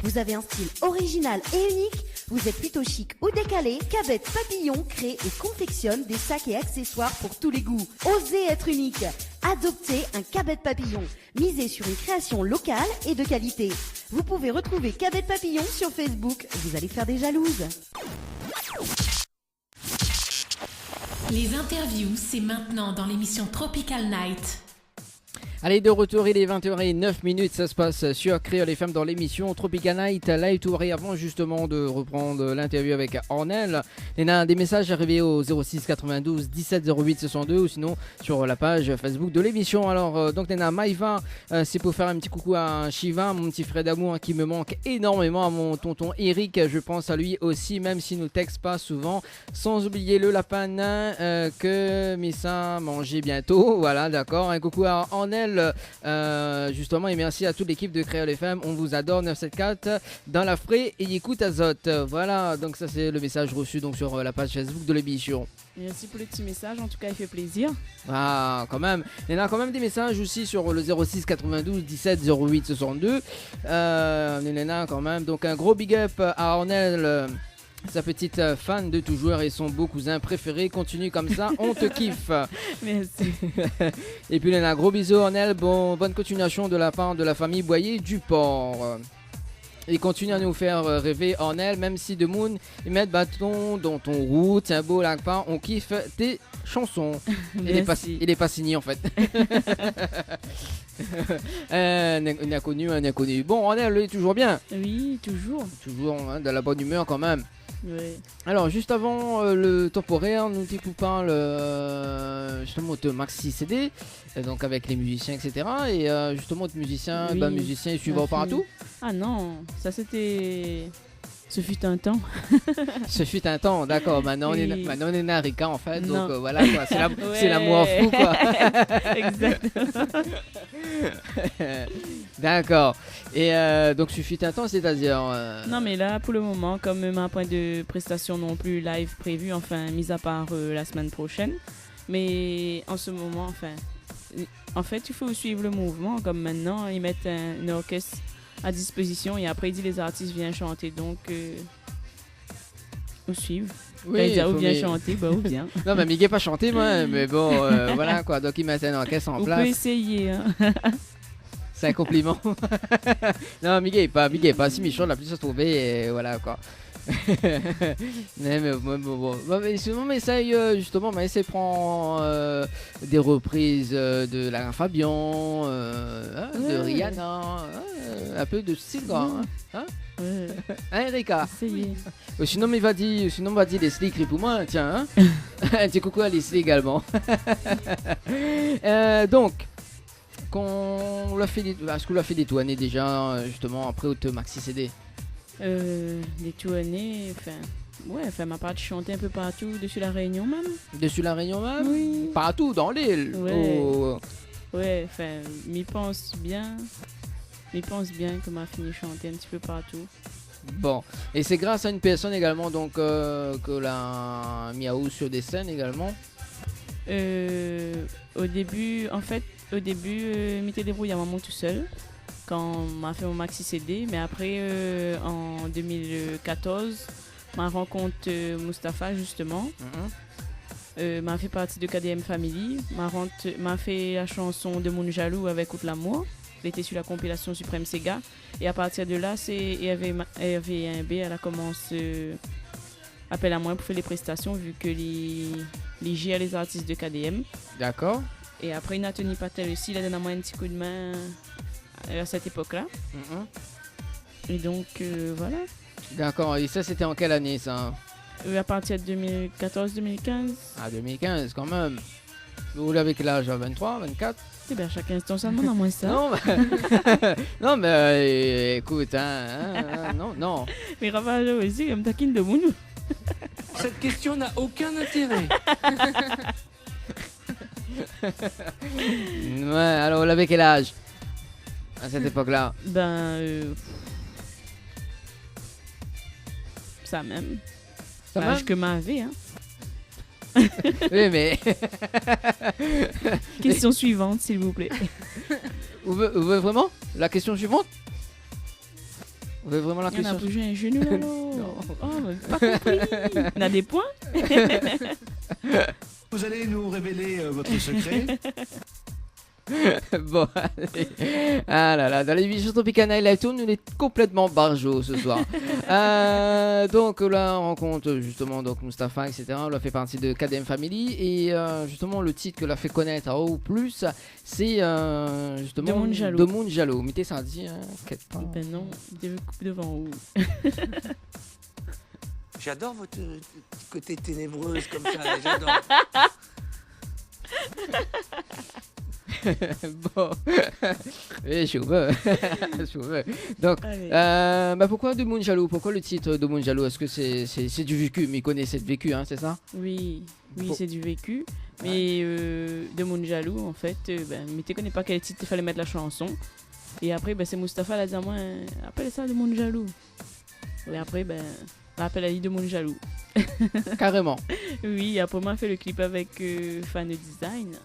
Vous avez un style original et unique? Vous êtes plutôt chic ou décalé? Cabet Papillon crée et confectionne des sacs et accessoires pour tous les goûts. Osez être unique. Adoptez un Cabet Papillon. Misez sur une création locale et de qualité. Vous pouvez retrouver Cabet Papillon sur Facebook. Vous allez faire des jalouses. Les interviews, c'est maintenant dans l'émission Tropical Night. Allez, de retour, il est 20h09, ça se passe sur Créole FM dans l'émission Tropical Night Live Tour. Et avant justement de reprendre l'interview avec Ornel, il y a des messages arrivés au 06 92 17 08 62 ou sinon sur la page Facebook de l'émission. Alors, donc, il y a Maïva, c'est pour faire un petit coucou à Shiva, mon petit frère d'amour qui me manque énormément, à mon tonton Eric, je pense à lui aussi, même s'il ne nous texte pas souvent. Sans oublier le lapin nain que Missa mangeait bientôt. Voilà, d'accord. Un coucou à Ornel. Justement, et merci à toute l'équipe de Créole FM. On vous adore. 974 dans la frais et écoute Azote. Voilà, donc ça c'est le message reçu donc sur la page Facebook de l'émission. Merci pour le petit message, en tout cas il fait plaisir. Ah, quand même. Il y en a quand même des messages aussi sur le 06 92 17 08 62. Il y en a quand même. Donc un gros big up à Ornel, sa petite fan de toujours et son beau cousin préféré. Continue comme ça, on te kiffe. Merci. Et puis, il y en a un gros bisou, Ornel. Bonne continuation de la part de la famille Boyer du Port. Et continue à nous faire rêver en elle, même si de Moon, ils mettent bâton dans ton route, c'est un beau lac pas, on kiffe tes chansons. Il est pas signé en fait. Un inconnu. Bon, en elle est toujours bien. Oui, toujours. Toujours hein, de la bonne humeur quand même. Ouais. Alors, juste avant le temporaire, nous découpons justement de maxi CD, donc avec les musiciens, etc. Et justement, de musiciens, Oui, musiciens, ils suivent partout. Ah non, ça c'était. Ce fut un temps. Ce fut un temps, d'accord. Maintenant, Oui. on est Narika en fait, Non. donc voilà quoi. C'est Ouais. l'amour fou quoi. Exactement. D'accord. Et donc, ce fut un temps, c'est-à-dire. Non, mais là, pour le moment, comme ma point de prestation non plus live prévu, enfin, mis à part la semaine prochaine. Mais en ce moment, enfin, en fait, il faut suivre le mouvement. Comme maintenant, ils mettent un orchestre à disposition et après, ils disent les artistes viennent chanter. Donc, ou suivre. Oui, ou bien mais- chanter, bah, ou bien. Non, mais Miguel pas chanté, moi, mais bon, voilà quoi. Donc, ils mettent un orchestre en On peut place. essayer. Hein. C'est un compliment. Non, Miguel est pas si méchant, la plus se trouver, et voilà quoi. mais sinon, mais essaye justement, mais essaye prendre des reprises de la Fabian, de Ouais. Rihanna, un peu de style quoi. Hein, Ouais, hein Erika. essayer. Sinon, mais va dire Leslie écrit pour moi, tiens. Hein. Un petit coucou à Leslie également. Donc. Est-ce qu'on l'a fait détourner déjà justement après au maxi CD? Les tournées, enfin, ma part de chanter un peu partout, dessus la Réunion même. Dessus la Réunion même? Oui. Partout dans l'île. Ouais. Oh. Ouais, enfin, m'y pense bien que m'a fini chanter un petit peu partout. Bon, et c'est grâce à une personne également donc que la Miaou sur des scènes également. Au début, m'étais débrouillé à maman tout seul quand m'a fait mon maxi CD, mais après en 2014, ma rencontre Mustapha justement. M'a fait partie de KDM Family, m'a fait la chanson de Mon Jaloux avec Out l'amour. Elle était sur la compilation Suprême Sega. Et à partir de là, Hervé B, elle a commencé appel à moi pour faire les prestations vu que les gère les artistes de KDM. D'accord. Et après, Nathalie Patel aussi, il a donné à moi un petit coup de main à cette époque-là. Et donc, voilà. D'accord, et ça c'était en quelle année ça? À partir de 2014-2015. Ah 2015 quand même. Vous l'avez quel âge? 23, 24? Eh bien, chaque instant, ça demande à moins ça. Non, bah... non mais écoute, non. Mais Ravage aussi, comme taquine de Mounou. Cette question n'a aucun intérêt. Ouais, alors vous l'avez quel âge à cette époque-là? Ça même. Ça L'âge même que m'avait, hein. Oui, mais. Question suivante, s'il vous plaît. Vous voulez vraiment la question suivante? Vous voulez vraiment la Il y en a question bougé un genou. Non. Oh, mais pas compris. On a des points. Vous allez nous révéler votre secret. Bon, allez. Ah là là, dans l'émission Tropical Night Live Tour, on est complètement barjo ce soir. Donc là, on rencontre justement donc Mustapha, etc. On a fait partie de KDM Family et justement le titre que l'a fait connaître à O+, c'est justement De Mon Jaloux. De Mon Jaloux. Mettez ça dit, hein, Ben non, devant où? J'adore votre côté ténébreuse comme ça, j'adore. Bon, et je veux. Donc, pourquoi De Mon Jaloux? Pourquoi le titre De Mon Jaloux? Est-ce que c'est du vécu? Mais il connaît cette vécu, hein, c'est ça? Oui, Bon. c'est du vécu. Mais de Mon Jaloux, en fait, mais tu connais pas quel titre il fallait mettre la chanson. Et après, c'est Mustapha qui a dit à moi, appelle ça De Mon Jaloux. Et après, appelle à lui De Mon Jaloux. Carrément. Oui, après moi, fait le clip avec Fan Design.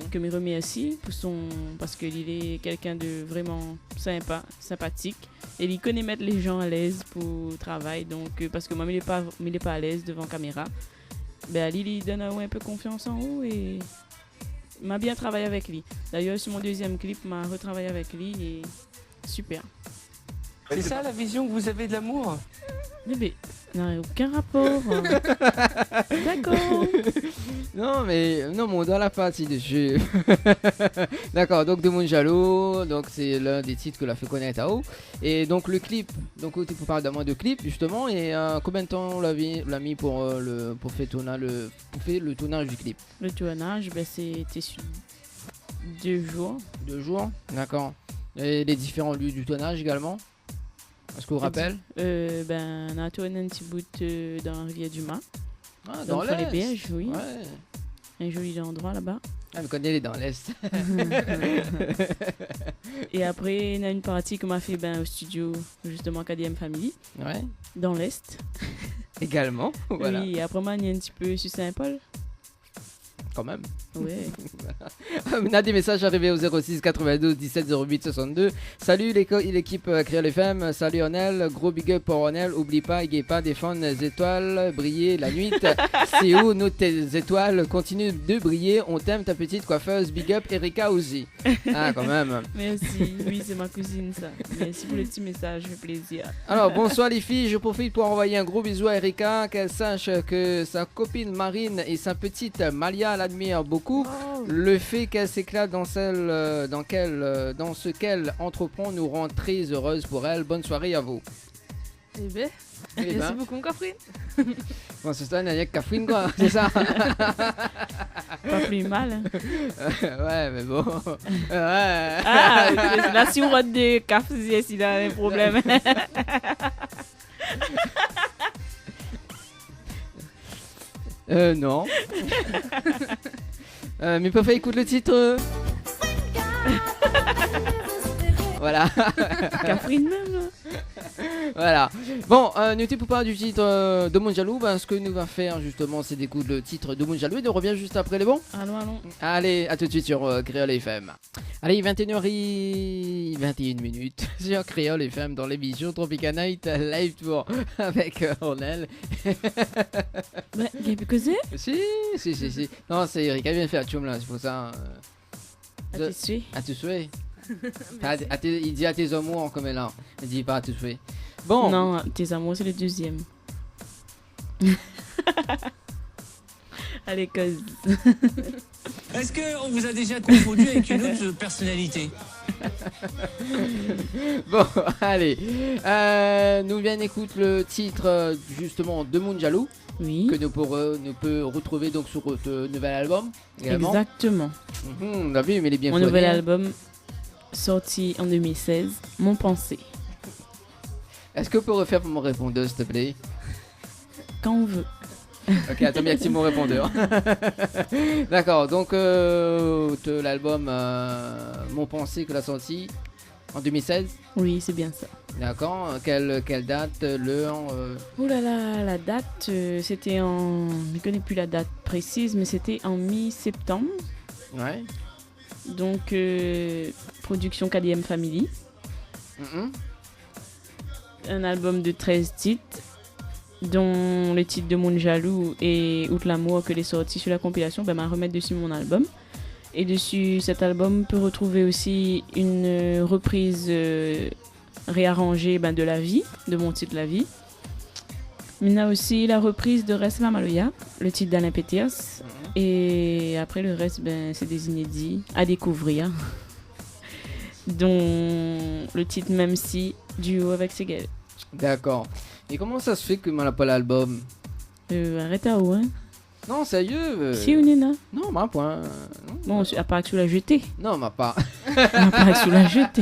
Que me remercie parce qu'il est quelqu'un de vraiment sympathique. Et il connaît mettre les gens à l'aise pour le travail. Donc, parce que moi, il est pas à l'aise devant caméra. Ali, il donne un peu confiance en haut et m'a bien travaillé avec lui. D'ailleurs, sur mon deuxième clip, m'a retravaillé avec lui et super. C'est ça la vision que vous avez de l'amour? Mais non, aucun rapport. D'accord. Non, mais on doit la partie dessus. D'accord, donc De Mon Jaloux, donc c'est l'un des titres que l'a fait connaître à haut. Et donc le clip, donc tu peux parler d'un mois de clip justement. Et combien de temps on l'a mis pour faire le tournage du clip? Le tournage, c'était sur 2 jours. 2 jours, d'accord. Et les différents lieux du tournage également? Est-ce qu'on vous rappelle? On a tourné un petit bout dans la rivière du Mât. Ah, dans les l'Est. berges, oui. Ouais. Un joli endroit là-bas. Ah, mais connais les dans l'Est. Et après, il y a une partie qu'on m'a fait au studio, justement, KDM Family, Ouais. dans l'Est. Également, voilà. Oui, et après, moi, il y a un petit peu sur Saint-Paul. Quand même. Ouais. On a des messages arrivés au 06 92 17 08 62. Salut l'équipe Créole FM, salut Onel, gros big up pour Onel. Oublie pas, il pas des fonds étoiles, briller la nuit. C'est où nos tes étoiles continuent de briller. On t'aime ta petite coiffeuse, big up Erika aussi. Ah, quand même. Merci, oui, c'est ma cousine ça. Merci pour le petit message, ça fait plaisir. Alors, bonsoir les filles, je profite pour envoyer un gros bisou à Erika, qu'elle sache que sa copine Marine et sa petite Malia l'admirent beaucoup. Le fait qu'elle s'éclate dans ce qu'elle entreprend nous rend très heureuse pour elle. Bonne soirée à vous. Eh ben, merci beaucoup, Catherine. Bon, c'est ça, Nania Catherine, quoi, c'est ça. Pas plus mal. Hein. Ouais, mais bon. Ah, la sirote de café, s'il a un problème. Non. Mais parfois écoute le titre. Voilà. Catherine même. Voilà. Bon, nous t'es pour parler du titre de Mon Jaloux. Ce que nous va faire justement, c'est d'écouter le titre de Mon Jaloux et on revient juste après les bons. Allons. Allez, à tout de suite sur Créole FM. Allez, 21h21 minutes sur Créole FM dans l'émission Tropical Night Live Tour avec Ornel. Il y a plus que c'est. Si. Non, c'est Erika vient de faire tchoum là, c'est pour ça. À tes souhaits. À tes souhaits. Il dit à tes amours comme elle a. Il dit pas à tes souhaits. Bon. Non, tes amours, c'est le deuxième. Allez, cause. Est-ce qu'on vous a déjà confondu avec une autre personnalité? Bon, allez. Nous viens d'écouter le titre justement de Mon Jaloux. Oui. Que nous peut retrouver donc sur votre nouvel album. Également. Exactement. On a vu, mais il est bien Mon fourni. nouvel album sorti en 2016, Mon Pensée. Est-ce que vous pouvez refaire pour mon répondeur, s'il te plaît? Quand on veut. Ok, attends, bien active mon répondeur. D'accord, donc l'album Mon Pensée que l'a sorti en 2016. Oui, c'est bien ça. D'accord, quelle date, l'heure Ouh là là, la date, c'était en... Je ne connais plus la date précise, mais c'était en mi-septembre. Ouais. Donc, production KDM Family. Un album de 13 titres, dont le titre de Mon Jaloux et Outre l'amour que les sorties sur la compilation, m'a remettre dessus mon album. Et dessus cet album, on peut retrouver aussi une reprise réarrangée de La Vie, de mon titre La Vie. Il y a aussi la reprise de Reste Ma Maloya, le titre d'Alain Peters. Et après le reste, c'est des inédits à découvrir. Dont le titre Même Si, duo avec Segel. D'accord. Et comment ça se fait que m'en a pas l'album? Arrête à où, hein? Non, sérieux Si ou Nina? Non, m'a point. Bon, à part que tu l'as jeté. Non, m'a pas. À part que tu l'as jeté.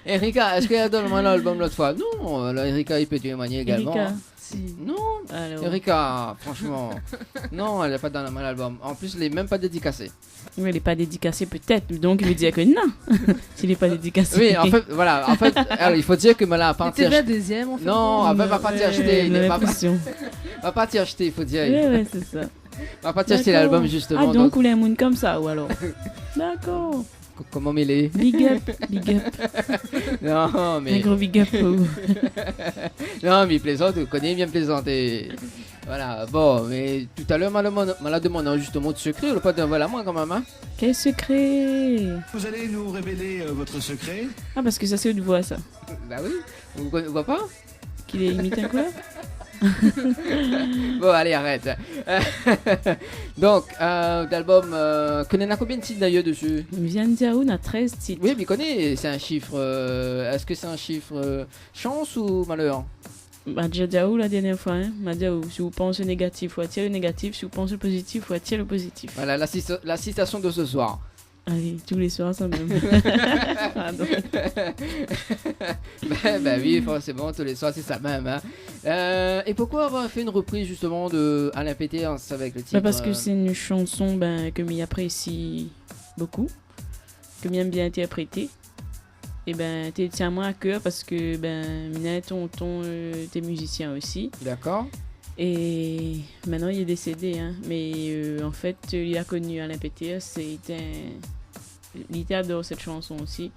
Erika, est-ce qu'elle donne mon album l'autre fois? Non, là, Erika, il peut témoigner également. Erika, Si. Non, alors. Erika, franchement. Non, elle n'est pas dans mon album. En plus, elle n'est même pas dédicacée. Oui, il n'est pas dédicacé peut-être, donc il veut dire que non. S'il n'est pas dédicacé. Oui, en fait, voilà. En fait, alors, il faut dire que Mala a pas C'était la deuxième, en fait. Non, elle va pas t'y acheter. J'ai l'impression. Va pas t'y acheter, il faut dire. Oui, c'est ça. Va pas t'y acheter l'album justement. Ah, donc, vous voulez un monde comme ça, ou alors? D'accord. Comment mêler? Big up, big up. Non, Un mais. gros big up. Non, mais il plaisante, tu connais bien plaisanter. Voilà, bon, mais tout à l'heure, m'a demandé justement de secret, le pas d'un vol à moi quand même, hein. Quel secret? Vous allez nous révéler votre secret? Ah, parce que ça, c'est une voix, ça. Bah oui, vous voyez pas? Qu'il est imité un quoi? Bon, allez, arrête. Donc, d'album, connais combien de titres d'ailleurs dessus? Viviane Diaoun a 13 titres. Oui, mais connais, c'est un chiffre. Est-ce que c'est un chiffre chance ou malheur? Bah, déjà Diaou la dernière fois, hein. M'a Diaou, si vous pensez négatif, faut attirer le négatif. Si vous pensez positif, faut attirer le positif. Voilà, la citation de ce soir. Allez, tous les soirs, ça même. Pardon. bah oui, forcément, tous les soirs, c'est ça même. Hein. Et pourquoi avoir fait une reprise justement de Alain Péter avec le titre? Bah parce que c'est une chanson que m'y apprécie beaucoup, que m'aime bien interpréter. Et ben, t'es tiens moi à cœur parce que Mina, tonton, t'es musicien aussi. D'accord. Et maintenant il est décédé, hein. Mais en fait, il a connu Alain Péter, il adore cette chanson aussi.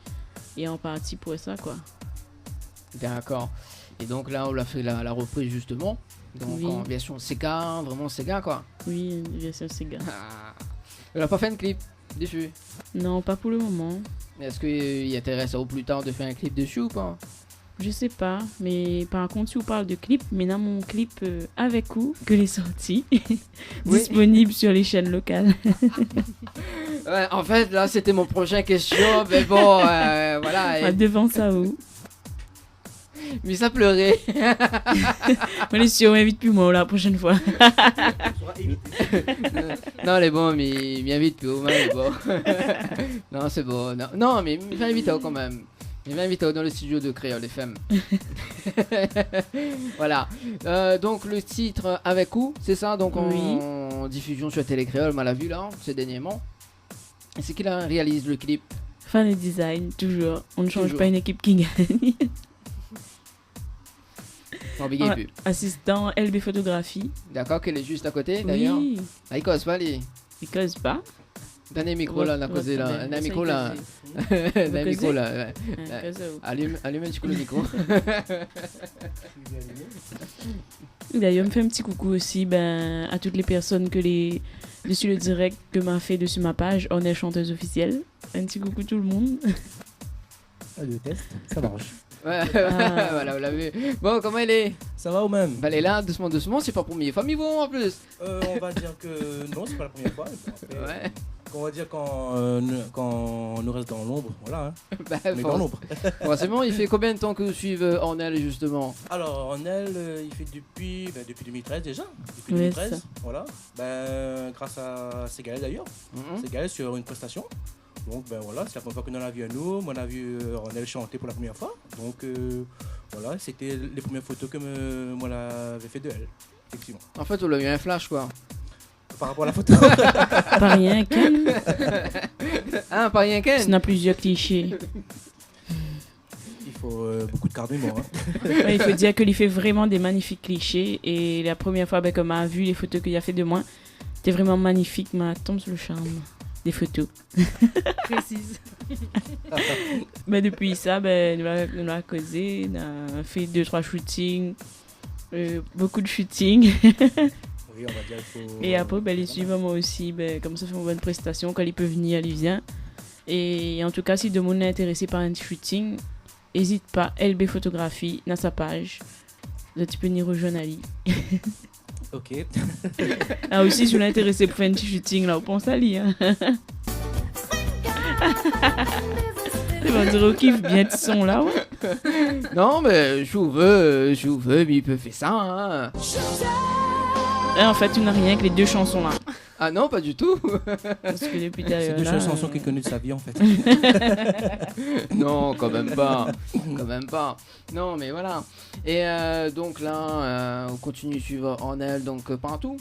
Et en partie pour ça, quoi. D'accord. Et donc là, on l'a fait la reprise justement. Donc oui. en version Sega, vraiment Sega quoi. Oui, une version Sega. On n'a pas fait un clip dessus? Non, pas pour le moment. Est-ce qu'il intéresse au plus tard de faire un clip dessus ou pas? Je sais pas, mais par contre, si on parle de clip, maintenant mon clip avec vous, que les sorties, disponible sur les chaînes locales. Ouais, en fait, là, c'était mon prochain question, mais bon, voilà. Devant ça où? Mais ça pleurait. On est sûr, on m'invite plus moi la prochaine fois. Non, les bons, mais il m'invite plus, mais bon. Non, c'est bon. Non, mais il m'invite quand même. Il m'invite dans le studio de Créole FM. Voilà. Donc le titre Avec où, c'est ça? Donc en diffusion sur Télé Créole, on l'a vu là, ces dernièrement. Et c'est qui là réalise le clip? Fan et design, toujours. On ne change pas une équipe qui gagne. Assistant LB Photographie. D'accord, qu'elle est juste à côté d'ailleurs. Oui. Ah, il cause pas lui. Il cause pas. Donnez le micro là, à cause là. Un micro là. Un micro là. Allume un petit coup le micro. D'ailleurs, me fait un petit coucou aussi à toutes les personnes dessus le direct que m'a fait dessus ma page. On est chanteuse officielle. Un petit coucou tout le monde. Le test, ça marche. Ouais, voilà, vous l'avez. Bon, comment elle est? Ça va ou même? Elle est là, doucement, c'est pas pour première fois, mais bon en plus. On va dire que non, c'est pas la première fois. Après, ouais. On va dire quand on nous reste dans l'ombre, voilà. Hein. On est dans l'ombre. Forcément, il fait combien de temps que vous suivez Ornel justement? Alors, Ornel, il fait depuis 2013 déjà. Depuis 2013, ça. Voilà. Grâce à Segaël d'ailleurs. Segaël sur une prestation. Donc voilà, c'est la première fois qu'on en a vu à nous. On a vu Ornel chanter pour la première fois. Donc voilà, c'était les premières photos que moi l'avais fait de elle, effectivement. En fait, on a eu un flash quoi. Par rapport à la photo. Pas rien qu'elle. Ah, pas rien qu'elle. On a plusieurs clichés. Il faut beaucoup de cartes mémoire. Hein. Ouais, il faut dire qu'il fait vraiment des magnifiques clichés. Et la première fois qu'on m'a vu les photos qu'il a fait de moi, c'était vraiment magnifique. Ma tombe sur le charme. Des photos. Précise. Depuis ça, nous avons causé, on a fait 2-3 shootings, beaucoup de shootings. Oui, on va dire qu'il faut... Et après, les suivants, moi aussi, comme ça fait une bonne prestation, quand il peut venir, il vient. Et en tout cas, si de monde est intéressé par un shooting, n'hésite pas, LB Photographie, dans sa page. Là, tu peux venir rejoindre Ali. Ok. Ah aussi, si vous êtes intéressé pour faire un petit shooting, là, on pense à lui. Hein. Tu vas dire au kiff bien de son là, ouais. Non, mais je veux, mais il peut faire ça. Hein. Et en fait, tu n'as rien que les deux chansons là. Ah non, pas du tout. Parce que depuis c'est deux chansons qu'il connaît de sa vie en fait. Non, quand même pas. Quand même pas. Non, mais voilà. Et donc là, on continue de suivre Ornel donc partout.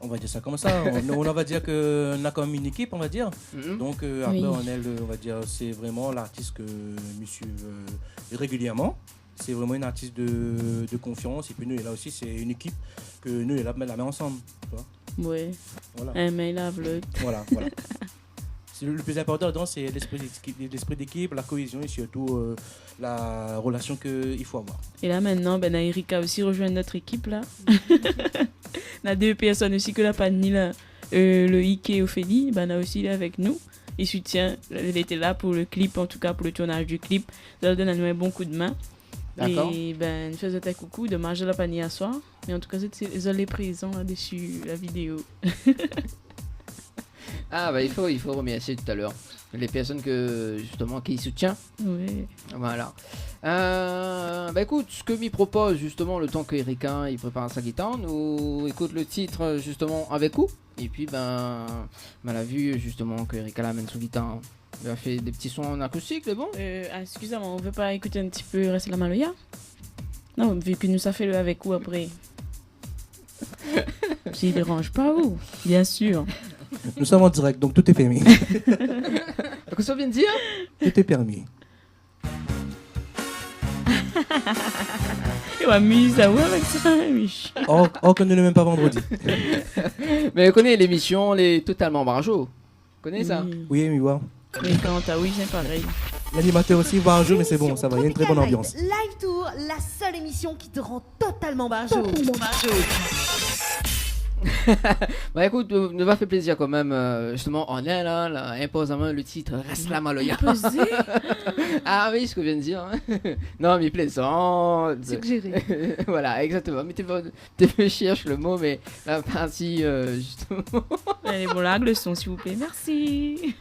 On va dire ça comme ça. On va dire qu'on a quand même une équipe, on va dire. Donc après, Ornel, on va dire, c'est vraiment l'artiste que monsieur régulièrement. C'est vraiment une artiste de confiance. Et puis nous, et là aussi, c'est une équipe que nous, et là, la met ensemble. Tu vois. Ouais. Voilà. Un mail à vlog. Voilà. Le plus important dedans, c'est l'esprit d'équipe, la cohésion et surtout la relation qu'il faut avoir. Et là maintenant, Erika aussi rejoint notre équipe là. On a 2 personnes aussi que la Pani là, le Ike et Ophélie, Bana aussi il est avec nous. Il soutient, elle était là pour le clip, en tout cas pour le tournage du clip. Ça donne à nous un bon coup de main. D'accord. Et nous faisons un coucou, dommage de la Pani à soir. Mais en tout cas, c'est les présents là-dessus, la vidéo. Ah il faut remercier tout à l'heure les personnes qui soutiennent. Oui. Voilà. Écoute, ce que m'y propose justement le temps que Erika il prépare sa guitare, nous écoute le titre justement avec vous. Et puis la vue justement que Erika l'amène sous guitare. Elle a fait des petits sons en acoustique, c'est bon. Excusez-moi, on veut pas écouter un petit peu Reste la Maloya? Non, vu que nous ça fait le avec vous après. S'il dérange pas vous, bien sûr. Nous sommes en direct, donc tout est permis. Qu'est-ce que ça vient de dire? Tout est permis. Et on amuse à avec ça, Mich. Or que nous ne même pas vendredi. Mais vous connaissez l'émission Les Totalement Barjo? Vous connaissez ça? Oui, mais wow. Mais quand oui, c'est pareil. L'animateur aussi va un jeu, mais c'est bon, ça va, il y a une très bonne ambiance. Live Tour, la seule émission qui te rend totalement barjo. Écoute, nous va faire plaisir quand même. Justement, on est là, impose à main le titre Reste la Maloya. Ah oui, ce que je viens de dire. Non, mais plaisante. Suggéré. Voilà, exactement. Mais tu cherches le mot, mais la partie justement. Allez, bon là, le son, s'il vous plaît. Merci.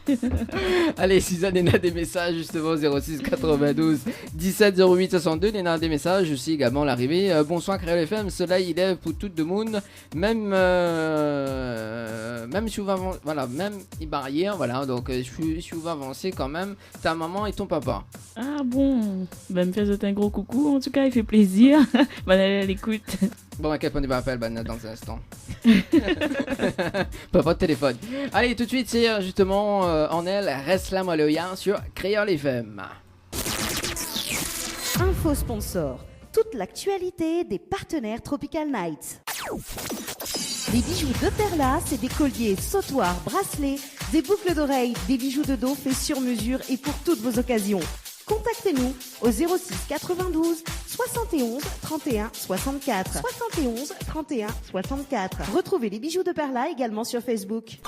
Allez, Suzanne, il y a des messages justement 06 92 17 08 62. Il y a des messages aussi également l'arrivée. Bonsoir, Créole FM. Soleil, il est pour tout le monde. Même souvent, voilà, même barrière, voilà, donc je suis souvent avancé quand même, ta maman et ton papa. Ah bon, me faire un gros coucou, en tout cas, il fait plaisir. Elle écoute. Bon, à quel point tu vas appeler dans un instant. Pas de téléphone. Allez, tout de suite, c'est justement en elle, Reste la Maloya sur Créole FM. Info sponsor. Toute l'actualité des partenaires Tropical Nights. Les bijoux de Perla, c'est des colliers, sautoirs, bracelets, des boucles d'oreilles, des bijoux de dos faits sur mesure et pour toutes vos occasions. Contactez-nous au 06 92 71 31 64. 71 31 64. Retrouvez les bijoux de Perla également sur Facebook.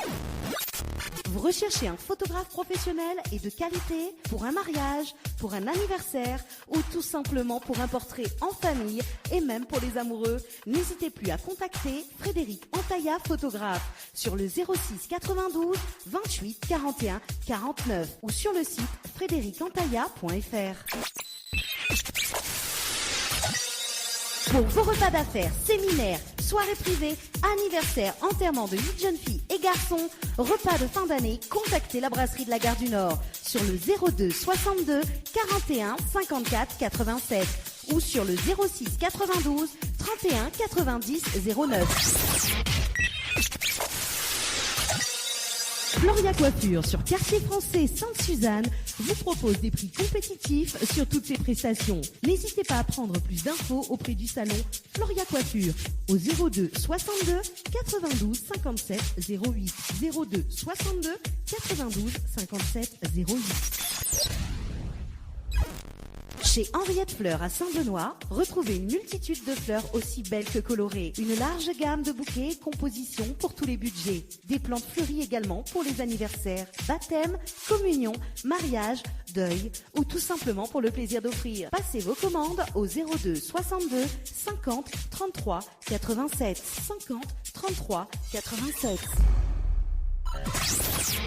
Vous recherchez un photographe professionnel et de qualité pour un mariage, pour un anniversaire ou tout simplement pour un portrait en famille et même pour les amoureux, n'hésitez plus à contacter Frédéric Antaya, photographe, sur le 06 92 28 41 49 ou sur le site frédéricantaya.fr. Pour vos repas d'affaires, séminaires, soirées privées, anniversaires, enterrements de 8 jeunes filles et garçons, repas de fin d'année, contactez la brasserie de la Gare du Nord sur le 02 62 41 54 87 ou sur le 06 92 31 90 09. Floria Coiffure sur Quartier Français Sainte-Suzanne vous propose des prix compétitifs sur toutes ses prestations. N'hésitez pas à prendre plus d'infos auprès du salon Floria Coiffure au 02 62 92 57 08 02 62 92 57 08. Chez Henriette Fleurs à Saint-Benoît, retrouvez une multitude de fleurs aussi belles que colorées. Une large gamme de bouquets et compositions pour tous les budgets. Des plantes fleuries également pour les anniversaires, baptêmes, communions, mariages, deuil ou tout simplement pour le plaisir d'offrir. Passez vos commandes au 02 62 50 33 87 50 33 87.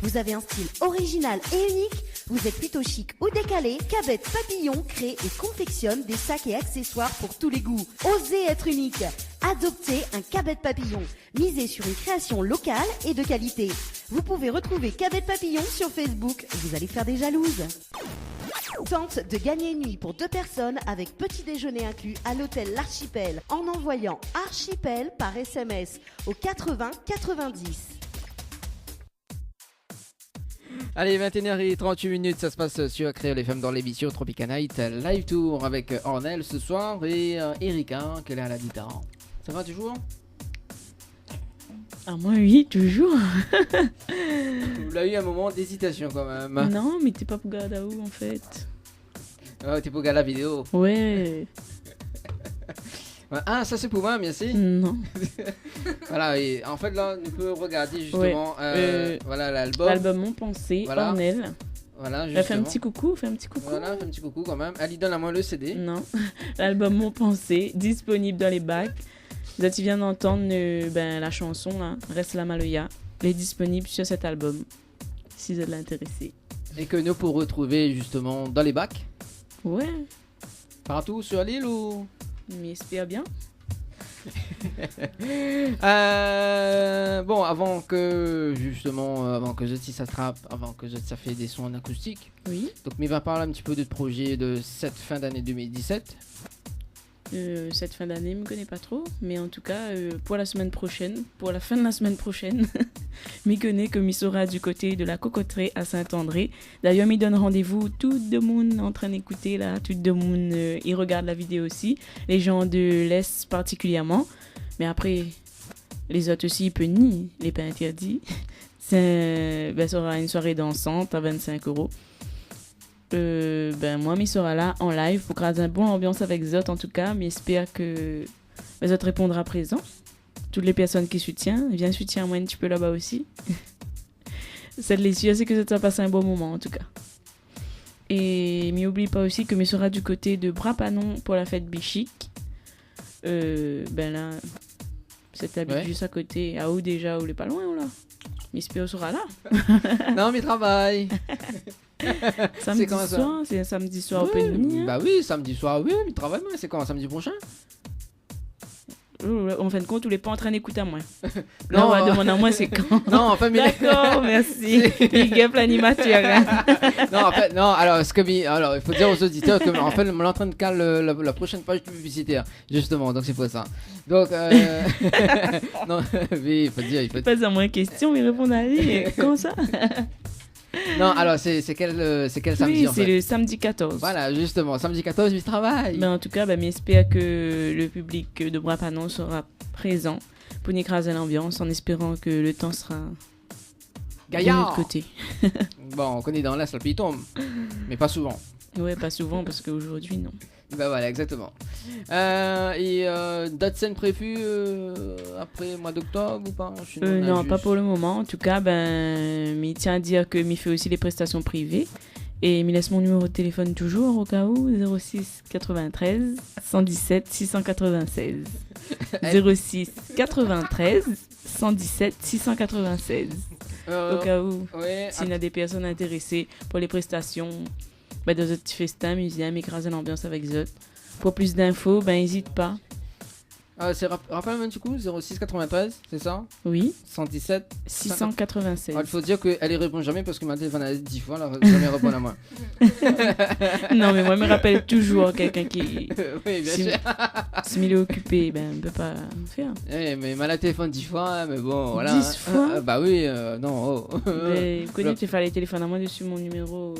Vous avez un style original et unique? Vous êtes plutôt chic ou décalé? Cabette Papillon crée et confectionne des sacs et accessoires pour tous les goûts. Osez être unique. Adoptez un Cabette Papillon. Misez sur une création locale et de qualité. Vous pouvez retrouver Cabette Papillon sur Facebook. Vous allez faire des jalouses. Tente de gagner une nuit pour 2 personnes avec petit déjeuner inclus à l'hôtel L'Archipel en envoyant Archipel par SMS au 80 90. Allez, 21h38, ça se passe sur Créole FM dans l'émission Tropical Night Live Tour avec Ornel ce soir et Erika qui est là à la guitare. Ça va toujours? Ah, moi, oui, toujours. Vous l'avez eu un moment d'hésitation quand même. Non, mais t'es pas pour garder à où en fait? Oh, t'es pour regarder la vidéo. Ouais. Ah, ça c'est pour moi, merci. Non. Voilà, et en fait là, nous pouvons regarder justement voilà l'album. L'album Mon Pensée, Voilà. Ornel. Voilà, justement. Fais un petit coucou, Voilà, fais un petit coucou quand même. Ali, donne-moi le CD. Non. L'album Mon Pensée, disponible dans les bacs. Là, tu viens d'entendre la chanson, là, Reste la Maloya. Elle est disponible sur cet album, si vous êtes intéressé. Et que nous pourrons retrouver justement dans les bacs. Ouais. Partout sur l'île ou... Mais espère bien. Bon, avant que Zoti s'attrape, avant que Zoti ça fait des sons en acoustique. Oui. Donc, mais va parler un petit peu de projet de cette fin d'année 2017. Cette fin d'année, je ne me connais pas trop, mais en tout cas, pour la fin de la semaine prochaine, je connais que je sera du côté de la Cocoterie à Saint-André. D'ailleurs, je donne rendez-vous, tout le monde en train d'écouter là, tout le monde, il regarde la vidéo aussi, les gens de l'Est particulièrement, mais après, les autres aussi, ils peuvent nier, les pas interdits. Ça sera une soirée dansante à 25 €. Moi, je sera là en live pour créer une bonne ambiance avec Zot en tout cas, mais j'espère que Zot répondra présent. Toutes les personnes qui soutiennent, viens soutien moi un petit peu là-bas aussi. Ça les sûr, c'est que Zot va passer un bon moment en tout cas. Et n'oublie pas aussi que je sera du côté de Brapanon pour la fête Bichic. Là, c'est habitué juste à côté, à où déjà, ou les pas loin ou là. J'espère sera là. Non, mais travail. Samedi soir, c'est un samedi soir open mini. Bah oui, samedi soir, oui, mais travaille, mais c'est quand, samedi prochain? En fin de compte, tu n'es pas en train d'écouter à moi. Non, on va demander à moi, c'est quand? Non, en fait, mais... D'accord, merci. Big up l'animateur. Non, en fait, non, alors, il faut dire aux auditeurs que, en fait, on est en train de caler la prochaine page publicitaire, justement, donc c'est pour ça. Donc, non, oui, il faut dire, Pas à moi question, mais répondre à lui, comment ça? Non, alors c'est quel samedi en fait? C'est le samedi 14. Voilà, justement, samedi 14 du travail. Mais en tout cas, j'espère que le public de Brapanon sera présent pour écraser l'ambiance en espérant que le temps sera gaillard de notre côté. Bon, on connaît dans l'Est, le pays tombe, mais pas souvent. Ouais, pas souvent parce qu'aujourd'hui, non. Bah voilà, exactement. Date scène prévue après le mois d'octobre ou pas? Non, pas pour le moment. En tout cas, il tient à dire que m'y fait aussi les prestations privées. Et il laisse mon numéro de téléphone toujours au cas où, 06 93 117 696. 06 93 117 696. Au cas où, s'il y a des personnes intéressées pour les prestations dans un petit festin, muséum, écraser l'ambiance avec Zot. Pour plus d'infos, n'hésite pas. Rappelle-moi du coup, 06 93, c'est ça? Oui. 117 696. Il faut dire qu'elle ne répond jamais parce que ma téléphone a 10 fois, elle ne jamais répond à moi. Non, mais moi, je me rappelle toujours quelqu'un qui... Oui, bien sûr. Si il est occupé, on ne peut pas faire. Mais ma téléphone 10 fois, mais bon, voilà. 10 fois bah oui, non. Mais connais, tu fais les téléphones à moi dessus mon numéro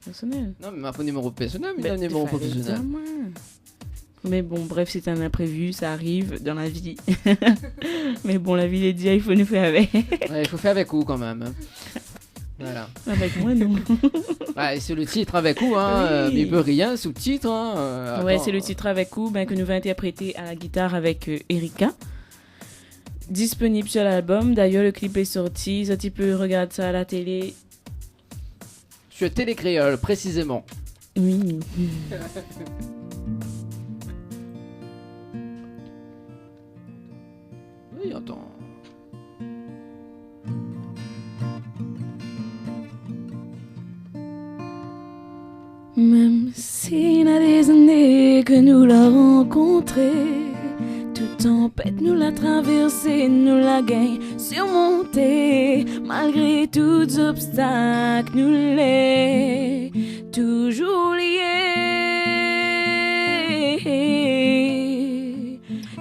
personnel. Non, mais mon numéro personnel, mais un numéro professionnel. Mais bon, bref, c'est un imprévu, ça arrive dans la vie. Mais bon, la vie est dit, il faut nous faire avec. Ouais, il faut faire avec vous quand même. Voilà. Avec moi, non. C'est le titre avec vous, hein. Mais il peut rien, sous-titre. Hein. Ouais, c'est le titre avec vous que nous va interpréter à la guitare avec Erika. Disponible sur l'album. D'ailleurs, le clip est sorti. Ça, tu peux regarder ça à la télé. Sur Télécréole, précisément. Oui. Oui, attends. Même si il y a des années que nous l'avons rencontré, toute tempête nous l'a traversé, nous l'a gagné, surmonté, malgré tous les obstacles, nous l'est toujours liés.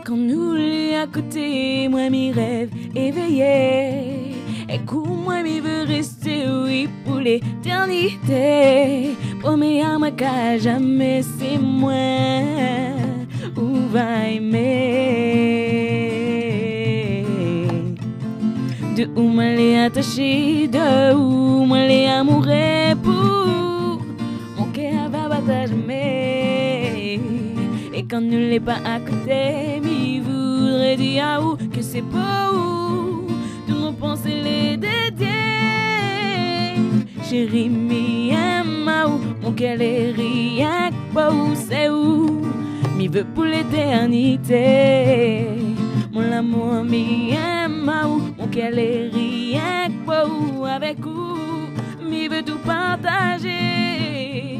Quand nous l'est à côté, moi mes rêves éveillés, et coup moi mes veux rester, oui, pour l'éternité. Promets à moi qu'à jamais c'est moi où va aimer. De où moi les attaché, de où moi les amoureux pour mon cœur va battre jamais. Et quand nous l'est pas à côté, m'y voudrait dire à où que c'est pas où tout mon pensée les dédiés. Chérie, m'y aime à où mon cœur est rien que pas où c'est où m'y veut pour l'éternité. Mon amour, m'y aime à où mon cœur est rien que pas où avec où m'y veut tout partager.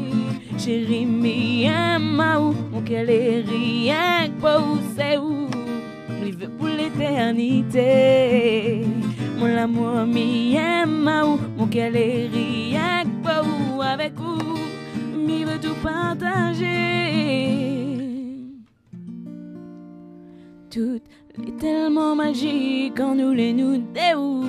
Chérie, m'y aime à où mon cœur est rien que pas où c'est où m'y veut pour l'éternité. Mon amour, m'y aime à où mon cœur est rien que pas où avec où m'y veut tout partager. Tout est tellement magique quand nous les nous déou.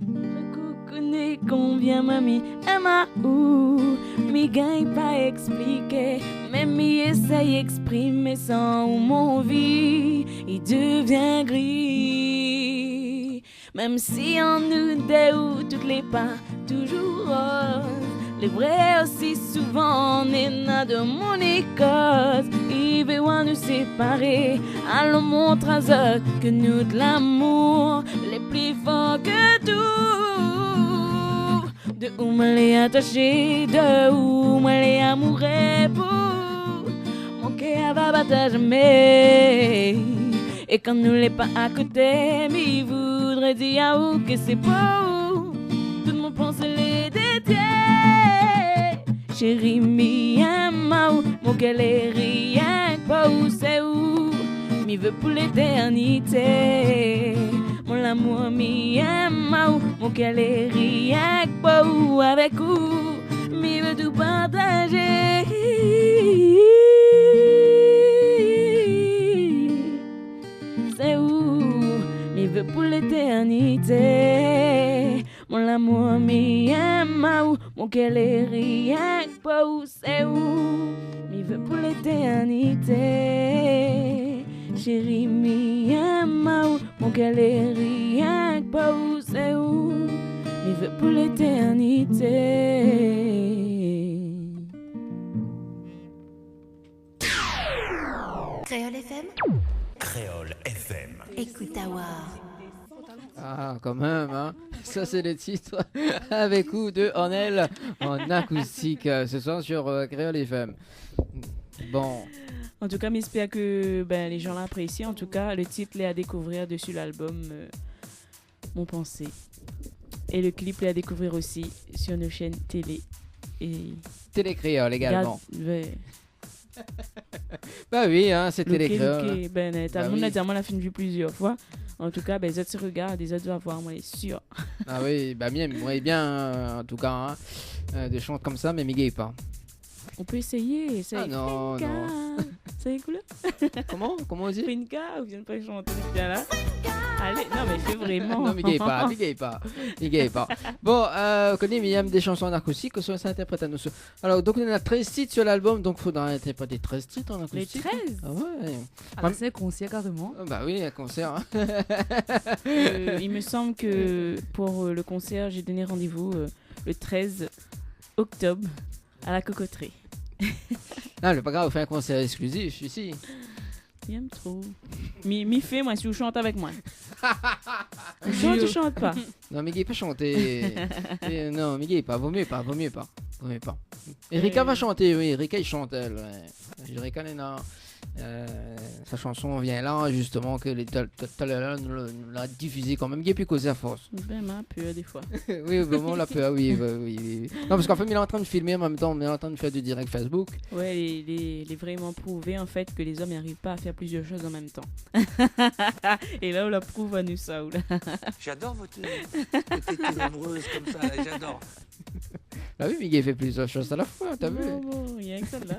Je connais combien mamie aime à où. Mi gagne pas expliquer, mais mi essaye exprimer sans où mon vie il devient gris. Même si on nous déou toutes les pas toujours roses. Les vrais aussi souvent n'est de mon cause. Il veut nous séparer. Allons montrer à eux que nous de l'amour les plus forts que tout. De où me les attaché, de où me les amoureux pour mon cœur va battre jamais. Et quand nous l'est pas à côté, m'y voudrait dire à où que c'est beau. Tout le monde pense les dédiés. Chérie, m'y aime à où mon cœur est rien que pas où c'est où m'y veut pour l'éternité. Mon amour, m'y aime à où mon cœur est rien que pas où avec où m'y veut tout partager. C'est où m'y veut pour l'éternité. Mon amour, m'y aime à où mon cœur est rien que pas où c'est où m'y veut pour l'éternité. Chérie, m'y aime à où mon cœur est rien que pas où c'est où m'y veut pour l'éternité. Créole FM. Créole FM. Écoute à voir. Ah, quand même, hein. Ça, c'est le titre avec ou de Ornel en acoustique ce soir sur Créole FM. Bon. En tout cas, j'espère que les gens l'apprécient. En tout cas, le titre est à découvrir dessus l'album Mon Pensée. Et le clip est à découvrir aussi sur nos chaînes télé. Et Télé Créole également. Bah oui, hein, c'est Télé Créole. Tout le monde l'a vu plusieurs fois. En tout cas, les autres se regardent, les autres doivent voir, moi, c'est sûr. Ah oui, bien, en tout cas, hein, de chanter comme ça, mais m'y pas. On peut essayer. Ah non, non. C'est cool. Comment on dit? Finka, ou vient pas chanter bien là. Allez, non mais fais vraiment. Non, m'y pas. Bon, on connaît Miam des chansons en acoustique, que ça s'interprète à nous. Alors, donc on a 13 titres sur l'album, donc il faudra interpréter 13 titres en acoustique. Les 13? Ah ouais. Ah, c'est concert carrément. Bah oui, un concert. Hein. Il me semble que pour le concert, j'ai donné rendez-vous le 13 octobre à la Cocoterie. Non, c'est pas grave, on fait un concert exclusif ici. J'aime trop. Mi fait, moi, si tu chantes avec moi. Tu chantes pas. Non, Miguel peut chanter. Non, Miguel pas. Vaut mieux pas. Erika va chanter, oui. Erika, il chante, elle. Ouais. Erika, non. Sa chanson vient là, justement, que nous l'a diffusée quand même. Il n'y a plus causé à force. Ben, un peu, des fois. Oui, vraiment, la peur, oui. Non, parce qu'en fait, il est en train de filmer en même temps, il est en train de faire du direct Facebook. Ouais, il est vraiment prouvé, en fait, que les hommes n'arrivent pas à faire plusieurs choses en même temps. Et là, on la prouve à nous, ça. J'adore votre côté ténébreuse comme ça, là, j'adore. Ah oui, Miguel fait plusieurs choses à la fois, t'as vu? Non, il y a que ça là.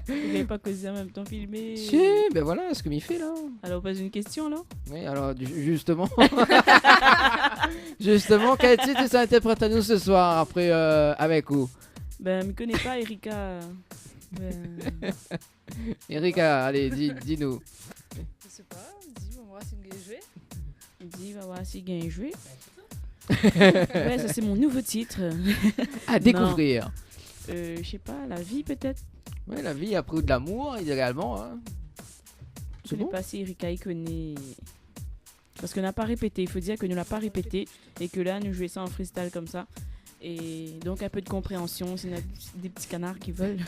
Vous n'avez pas causé en même temps filmé. Si, ben voilà ce que m'y fait là. Alors, on pose une question là. Oui, alors justement. Justement, quel titre s'interprète à nous ce soir après avec où? Ben, je ne connais pas Erika. Erika, allez, dis-nous. Je sais pas, dis-moi, moi, c'est une jouer. Il dit, va voir si gagne joué. Ouais, ça c'est mon nouveau titre. À découvrir. Je sais pas, la vie peut-être. Ouais, la vie après de l'amour, idéalement. Hein. Je l'ai passé Erika Ikone. Parce qu'on n'a pas répété, il faut dire que nous l'a pas répété et que là nous jouons ça en freestyle comme ça. Et donc un peu de compréhension, s'il y a des petits canards qui veulent.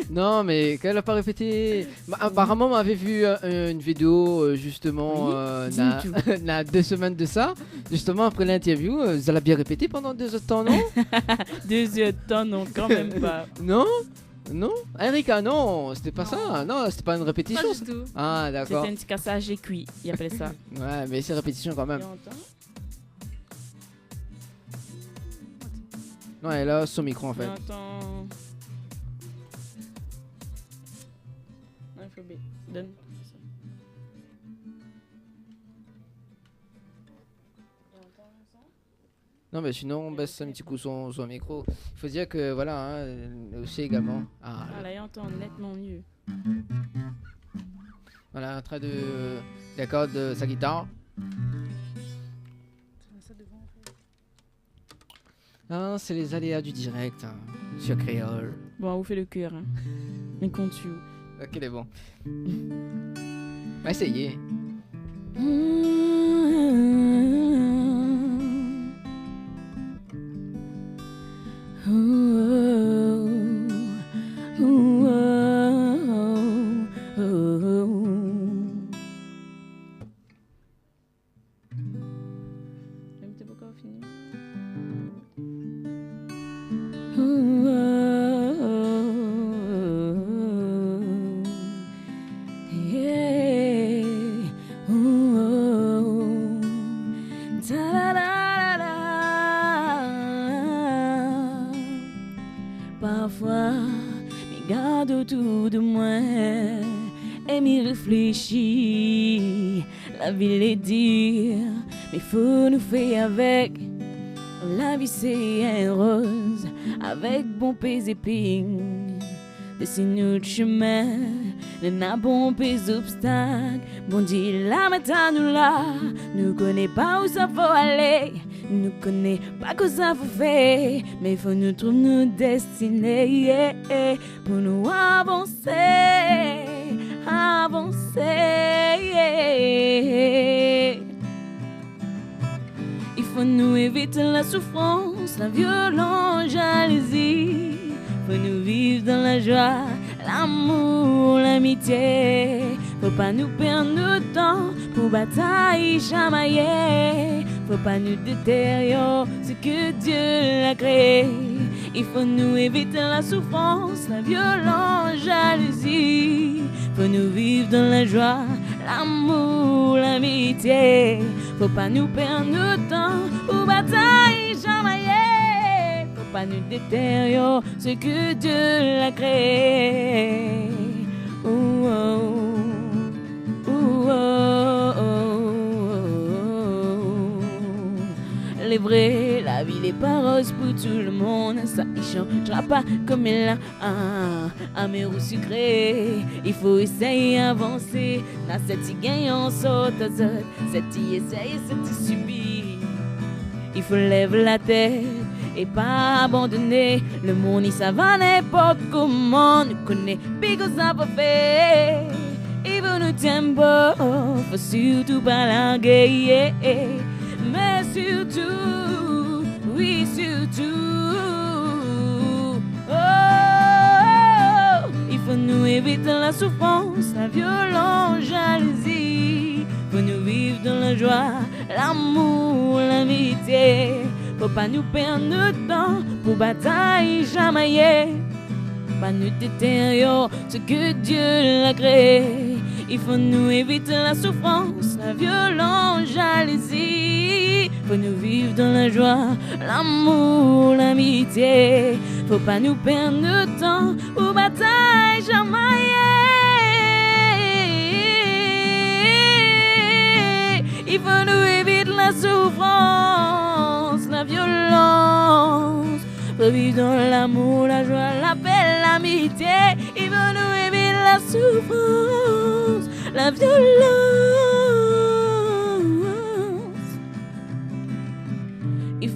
Non, mais qu'elle n'a pas répété. Apparemment, on m'avait vu une vidéo justement il y a 2 semaines de ça. Justement, après l'interview, vous allez bien répété pendant 2 heures de temps, non? 2 heures de temps, non, quand même pas. Non? Non? Erika, non, c'était pas ça. Non, c'était pas une répétition. Pas du tout. Ah, d'accord. C'était un petit cassage et cuit, il appelait ça. Ouais, mais c'est répétition quand même. Non, elle a son micro en fait. Attends. Alphabet. Donne. Non, mais sinon, on baisse un petit coup son micro. Il faut dire que voilà, hein, aussi également. Ah, là, il entend nettement mieux. Voilà, en train d'accorder sa guitare. Ah, c'est les aléas du direct hein, sur Créole. Bon, on vous fait le cœur. Hein. Mais compte sur. Ok, il est bon. On va essayer. Parfois, me garde autour de moi et m'y réfléchis. La vie les dire, mais faut nous faire avec. La vie c'est un rose avec bon pèse épines. Dessine-nous le chemin, le n'a bon pèse obstacle. Bon Dieu, la matin nous là, nous connaît pas où ça faut aller. Nous connaît pas que ça faut faire, mais faut nous trouver nos destinées yeah, pour nous avancer, avancer. Yeah. Il faut nous éviter la souffrance, la violence, jalousie. Faut nous vivre dans la joie, l'amour, l'amitié. Faut pas nous perdre notre temps pour bataille chamailler. Faut pas nous détériorer ce que Dieu a créé. Il faut nous éviter la souffrance, la violence, jalousie. Faut nous vivre dans la joie, l'amour, l'amitié. Faut pas nous perdre notre temps pour bataille chamailler. Faut pas nous détériorer ce que Dieu a créé. Oh, oh. Les vrais, la vie n'est pas rose pour tout le monde. Ça ne changera pas comme elle a un mérou sucré. Il faut essayer d'avancer. Dans cette gagne on saute, cette y essaye, cette y subit. Il faut lever la tête et pas abandonner. Le monde, il ça va n'importe comment. Nous connaît plus que ça peut faire. Il veut nous tempo, faut surtout pas languer, yeah. Mais surtout, oui surtout, oh, il faut nous éviter la souffrance, la violence, jalousie. Faut nous vivre dans la joie, l'amour, l'amitié. Faut pas nous perdre notre temps pour bataille chamailler. Pas nous détériorer ce que Dieu a créé. Il faut nous éviter la souffrance, la violence, jalousie. Faut nous vivre dans la joie, l'amour, l'amitié. Faut pas nous perdre notre temps pour bataille chamailler. Il faut nous éviter la souffrance, la violence. Faut vivre dans l'amour, la joie, la paix, l'amitié. Il faut nous éviter la souffrance, la violence.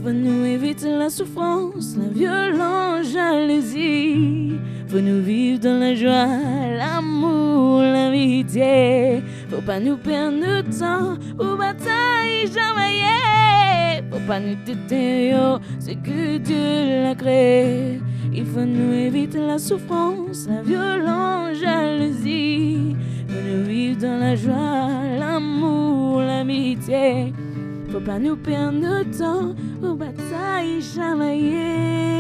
Faut nous éviter la souffrance, la violence, jalousie. Faut nous vivre dans la joie, l'amour, l'amitié. Faut pas nous perdre notre temps ou bataille jamais. Faut pas nous têter, c'est que Dieu l'a créé. Il faut nous éviter la souffrance, la violence, jalousie. Faut nous vivre dans la joie, l'amour, l'amitié. Faut pas nous perdre notre temps ou bataille jamais.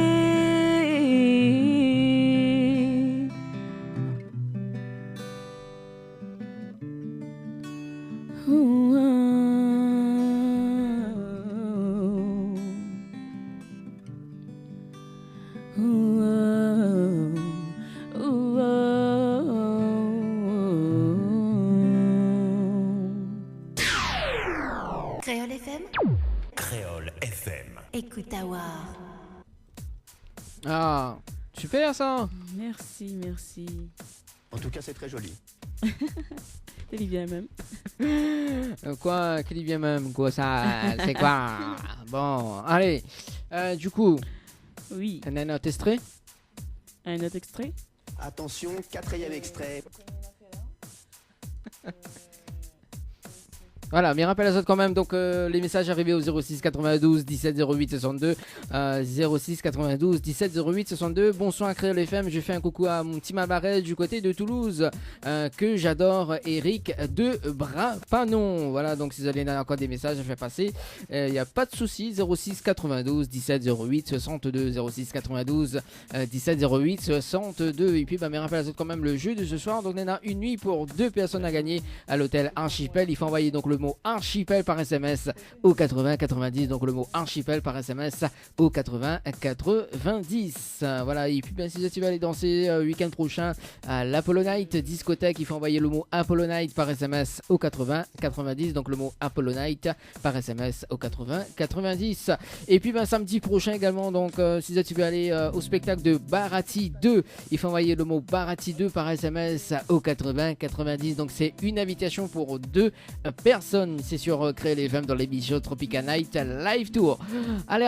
Créole FM. Créole FM. Écoute Awa. Ah, super ça. Merci, merci. En tout cas, c'est très joli. Il vient même. Quoi, qu'il vient même, quoi ça, c'est quoi? Bon, allez, du coup, oui. On a un autre extrait? Un autre extrait? Attention, 4e extrait. Voilà, mais rappelle à autres quand même, donc les messages arrivés au 06 92 17 08 62 06 92 17 08 62. Bonsoir Créole FM, je fais un coucou à mon petit Mabaret du côté de Toulouse que j'adore, Eric de Brapanon. Voilà, donc si vous avez encore des messages à faire passer, il n'y a pas de souci. 06 92 17 08 62 06 92 17 08 62. Et puis mais rappelle à autres quand même le jeu de ce soir, donc on a une nuit pour 2 personnes à gagner à l'hôtel Archipel. Il faut envoyer donc le mot Archipel par SMS au 80 90, donc le mot Archipel par SMS au 80 90. Voilà, et puis bien si tu vas aller danser week-end prochain à l'Apollo Night discothèque, il faut envoyer le mot Apollo Night par SMS au 80 90, donc le mot Apollo Night par SMS au 80 90. Et puis ben samedi prochain également, donc si tu veux aller au spectacle de Barati 2, il faut envoyer le mot Barati 2 par SMS au 80 90, donc c'est une invitation pour 2 personnes. C'est sur Créole FM dans l'émission Tropical Night Live Tour. Allez,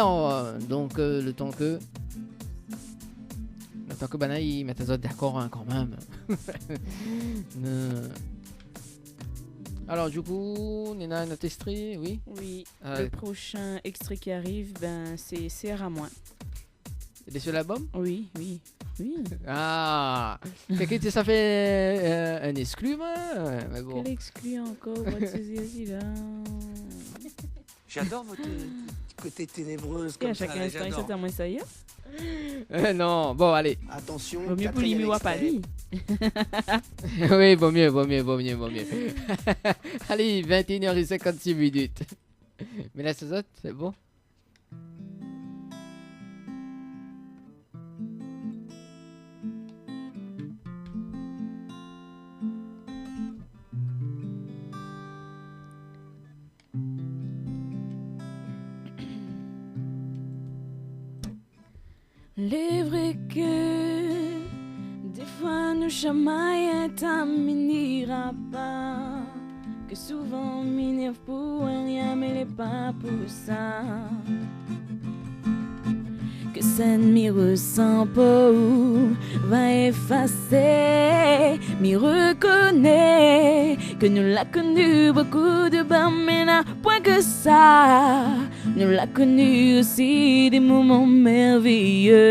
donc le temps que Banaï mette les autres d'accord hein, quand même. Alors du coup, Nina, notre extrait, oui. Oui. Le prochain extrait qui arrive, ben c'est Serre à moi. Il est sur l'album? Oui, oui. Oui. Ah, ça fait un exclu, mais bon. Quel exclu encore? J'adore votre côté ténébreuse comme ça. À chaque instant, il s'attend à ça y est. Non, bon, allez. Attention, vaut mieux pour lui, mais pas lui. Oui, vaut mieux. Allez, 21h56 minutes. Mais là, c'est bon? Les vrais que des fois nous chamaillons à m'inira pas, que souvent m'énerve pour rien mais les pas pour ça, que ça ne m'y ressent pas ou va effacer, m'y reconnaît que nous l'a connu beaucoup de bas mais n'a point que ça. Nous l'a connu aussi des moments merveilleux.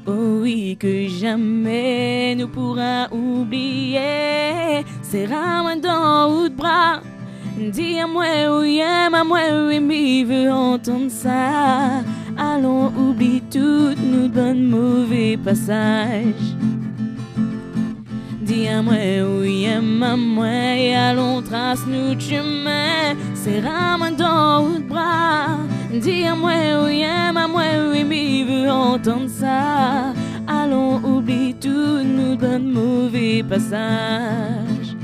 Oh oui, que jamais nous pourra oublier. C'est rare dans ou de bras. Dis à moi oui, à moi oui, mais veut entendre ça. Allons oublie toutes nos bonnes mauvais passages. Dis à moi oui, à moi et allons trace notre chemin. C'est rare dans ou de bras. Dis à moi oui, à moi oui, mais veut entendre ça. Allons oublie tous nos bonnes mauvais passages.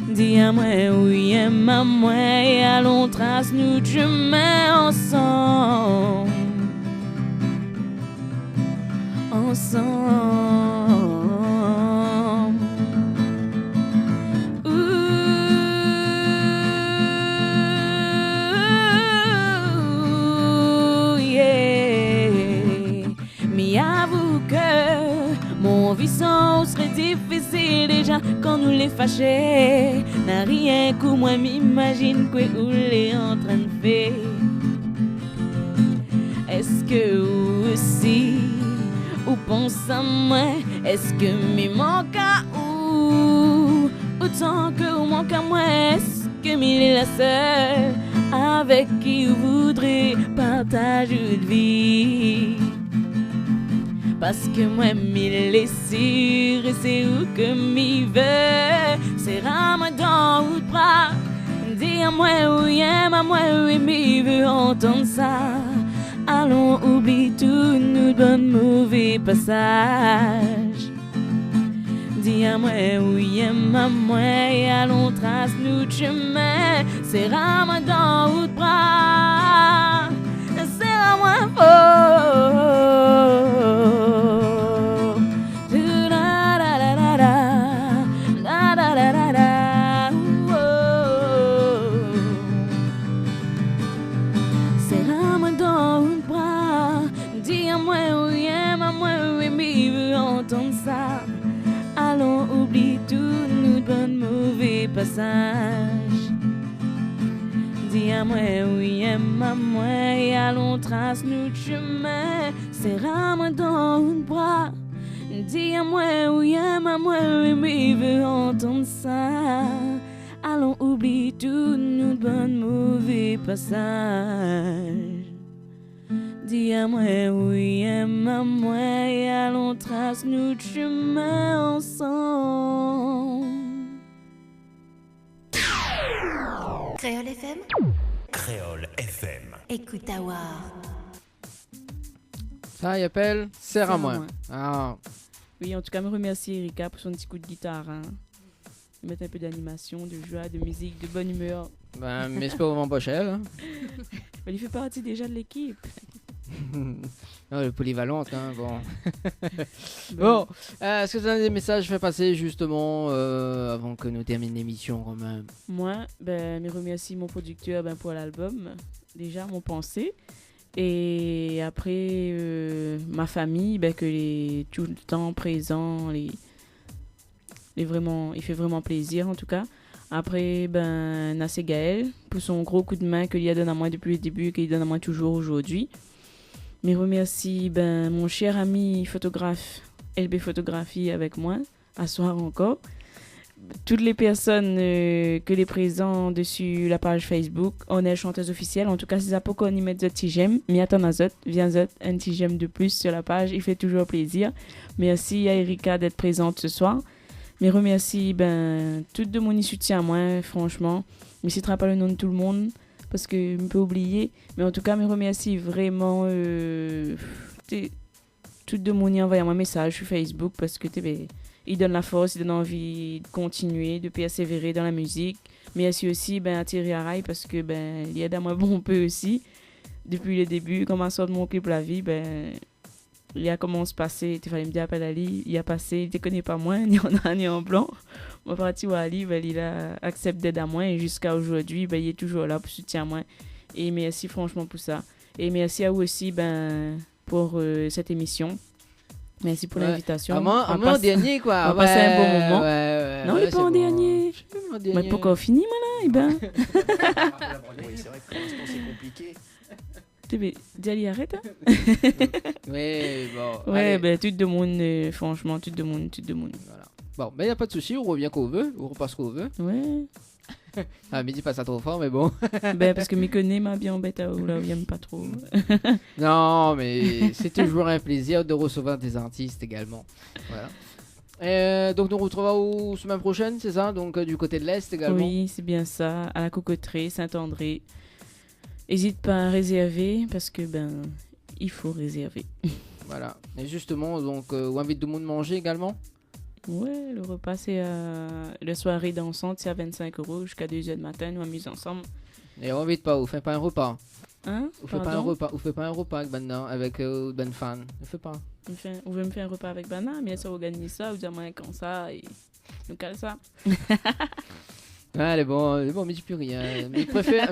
Dis à moi oui, à moi et allons trace notre chemin ensemble. Ensemble. ou les fâcher. N'a rien que moi m'imagine que ou les en train de faire. Est-ce que vous aussi ou pense à moi? Est-ce que me manque à ou autant que vous manque à moi? Est-ce que m'il est la seule avec qui vous voudrez partager une vie? Parce que moi m'il est sûr et c'est où que m'y veut. C'est rame dans ou de bras. Dis à moi oui, à moi oui, m'y veut entendre ça. Allons oublie tout nous bon mauvais passage. Dis à moi oui, à moi et allons trace nous chemin. C'est rame dans ou de bras. C'est à moi faux. Ça. Allons oublie tout nous bon mauvais passage. Dis à moi oui aime à moi et allons trace nous chemin. Serre-moi dans un bras. Dis à moi oui aime à moi mais veut entendre ça. Allons oublie tout nous bon mauvais passage. Dis à moi oui, aime à moi et allons trace notre chemin ensemble. Créole FM. Créole FM. Écoute à voir. Ça y appelle Serre à moi. Ah. Oui, en tout cas, je remercie Erika pour son petit coup de guitare. Hein. Mettre un peu d'animation, de joie, de musique, de bonne humeur. Ben, mais c'est pas vraiment pas cher. Hein. Il fait partie déjà de l'équipe. Non, le polyvalente, hein, bon. Bon, est-ce que tu as des messages à faire passer justement avant que nous terminions l'émission quand même? Moi, je remercie mon producteur pour l'album, déjà mon pensée. Et après, ma famille, que les tout le temps présent, il fait vraiment plaisir en tout cas. Après, Nassé Gaël, pour son gros coup de main qu'il a donné à moi depuis le début et qu'il donne à moi toujours aujourd'hui. Mais remercie mon cher ami photographe, LB Photographie avec moi, à soir encore. Toutes les personnes que les présents dessus la page Facebook, on est chanteuse officielle. En tout cas, c'est ça pour qu'on y mette un petit j'aime. Mais attends, viens un petit j'aime de plus sur la page. Il fait toujours plaisir. Merci à Erika d'être présente ce soir. Mais remercie tout de mon soutien à moi, franchement. Je ne citerai pas le nom de tout le monde parce que je peux oublier. Mais en tout cas, je remercie vraiment tout de mon envoyé un message sur Facebook parce que il donne la force, il donne envie de continuer, de persévérer dans la musique. Mais aussi à Thierry Araï parce que il aide à moi bon peu aussi. Depuis le début, quand on sort de mon clip La Vie, il a commencé à passer, il fallait me dire appel à Ali, il a passé, il ne te connaît pas moi, ni en noir ni en blanc. Mon parti à Ali, il a accepté d'aide à moi et jusqu'à aujourd'hui, il est toujours là pour soutenir moi. Et merci franchement pour ça. Et merci à vous aussi pour cette émission. Merci pour l'invitation. À moi, dernier, quoi. On va passer un bon moment. Ouais, non, il n'est pas en dernier. Mais pourquoi on finit, moi, là? Oui, c'est vrai que pour l'instant, c'est compliqué. Diali, arrête. Hein? Oui, bon. Ouais, tout le monde, franchement, tout le monde. Voilà. Bon, il n'y a pas de souci, on revient qu'on veut, on repasse qu'on veut. Ouais. Ah, mais dis pas ça trop fort, mais bon. Parce que mes connais m'a bien embêté, là, on n'aime pas trop. Non, mais c'est toujours un plaisir de recevoir des artistes également. Voilà. Donc, nous retrouvons la semaine prochaine, c'est ça? Donc, du côté de l'Est également? Oui, c'est bien ça, à la Cocoterie, Saint-André. N'hésite pas à réserver parce que il faut réserver. Voilà. Et justement, donc, on invite tout le monde à manger également? Ouais, le repas c'est la soirée dansante, c'est à 25 € jusqu'à 2h du matin, nous amusons ensemble. Et on invite pas, on fait pas un repas. Hein? On fait pas un repas avec Banda, avec Ben Fan. On fait pas. On veut me faire un repas avec Banda, mais ça organise ça, ou dire moi comme ça et nous cale ça. Ah, elle est bon, mais je peux rien. Mais il préfère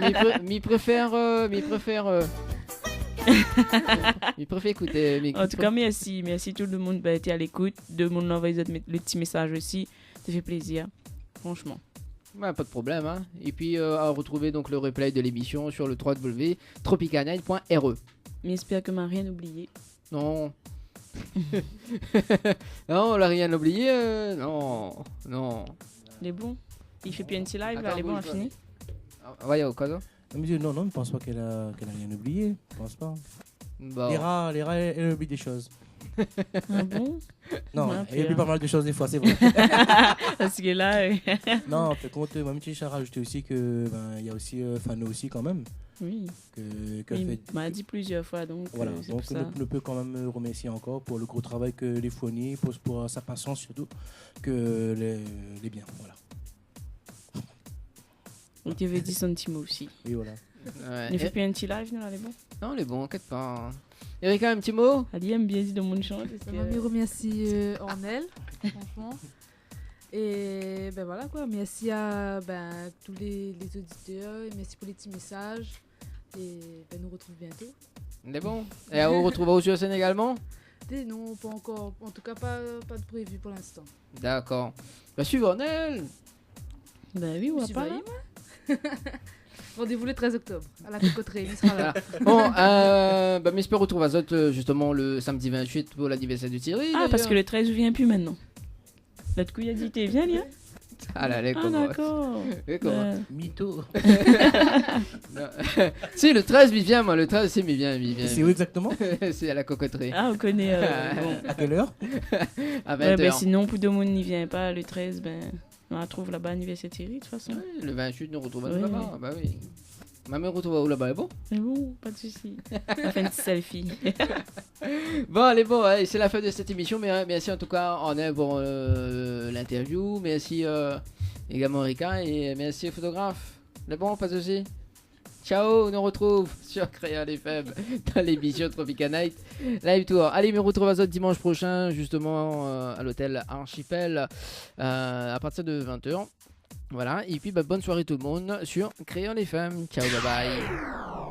écouter. En tout cas, merci tout le monde été à l'écoute. De mon envoyer le petit message aussi. Ça fait plaisir. franchement. Bah, pas de problème. Hein. Et puis, à retrouver donc le replay de l'émission sur le www.tropicalnight.re. Mais j'espère que m'a rien oublié. Non. Non, on l'a rien oublié. Non. Il est bon. Il fait plus un petit live, Attends, là, il est bon, bouge à pas. fini. Ouais, au cas où. Non, je ne pense pas qu'elle a rien oublié. Je pense pas. Bon. Les rats, elle oublie des choses. Ah bon? Non, Ouais, elle oublie puis, pas mal de choses des fois, c'est vrai. Parce que là... Non, par contre, moi, j'ai rajouté aussi que il y a aussi Fano aussi quand même. Oui. Que Il fait... m'a dit plusieurs fois, donc Voilà, c'est donc pour ça. on peut quand même remercier encore pour le gros travail que les fournis, pour sa patience surtout, que les biens, voilà. Il t'avait dit son petit mot aussi. Oui, voilà. Ouais. Il fait plus un petit live, nous, là, il est bon? Non, il est bon, inquiète pas. Erika, un petit mot? Ali aime bien dire de mon chant. Je remercie en elle, franchement. Et ben voilà quoi, merci à tous les auditeurs, et merci pour les petits messages. Et ben nous retrouve bientôt. Il est bon. Et on retrouve au sur scène également? Non, pas encore. En tout cas, pas de prévu pour l'instant. D'accord. Bah, suivez Ornel. Bah oui, on va pas là. Rendez-vous le 13 octobre à la cocoterie, il sera là. Bon, mais j'espère retrouver Azot justement le samedi 28 pour l'anniversaire du Thierry. Ah, parce que le 13 je viens plus maintenant. L'autre coup, il a dit, t'es viens, Lia. Ah là, les d'accord. Mytho. Si, le 13, il vient, moi. Le 13, c'est, il vient. C'est où exactement? C'est à la cocoterie. Ah, on connaît. Bon. À quelle heure? À 20h. Ben, sinon, pour Domon n'y vient pas, le 13, on la trouve là-bas, anniversaire Thierry, de toute façon. Ouais, le 28, nous retrouvons Oui. là-bas. Bah oui. Ma mère retrouve où là-bas, est bon? C'est bon, pas de soucis. On fait une petite selfie. Bon, allez, bon, ouais, c'est la fin de cette émission. Mais merci en tout cas, on est pour l'interview. Merci également, Erika. Et merci, photographe. C'est bon, pas de soucis. Ciao, on nous retrouve sur Créole FM dans l'émission Tropical Night Live Tour. Allez, me retrouve à Zot dimanche prochain, justement à l'hôtel Archipel à partir de 20h. Voilà, et puis bonne soirée tout le monde sur Créole FM. Ciao, bye bye.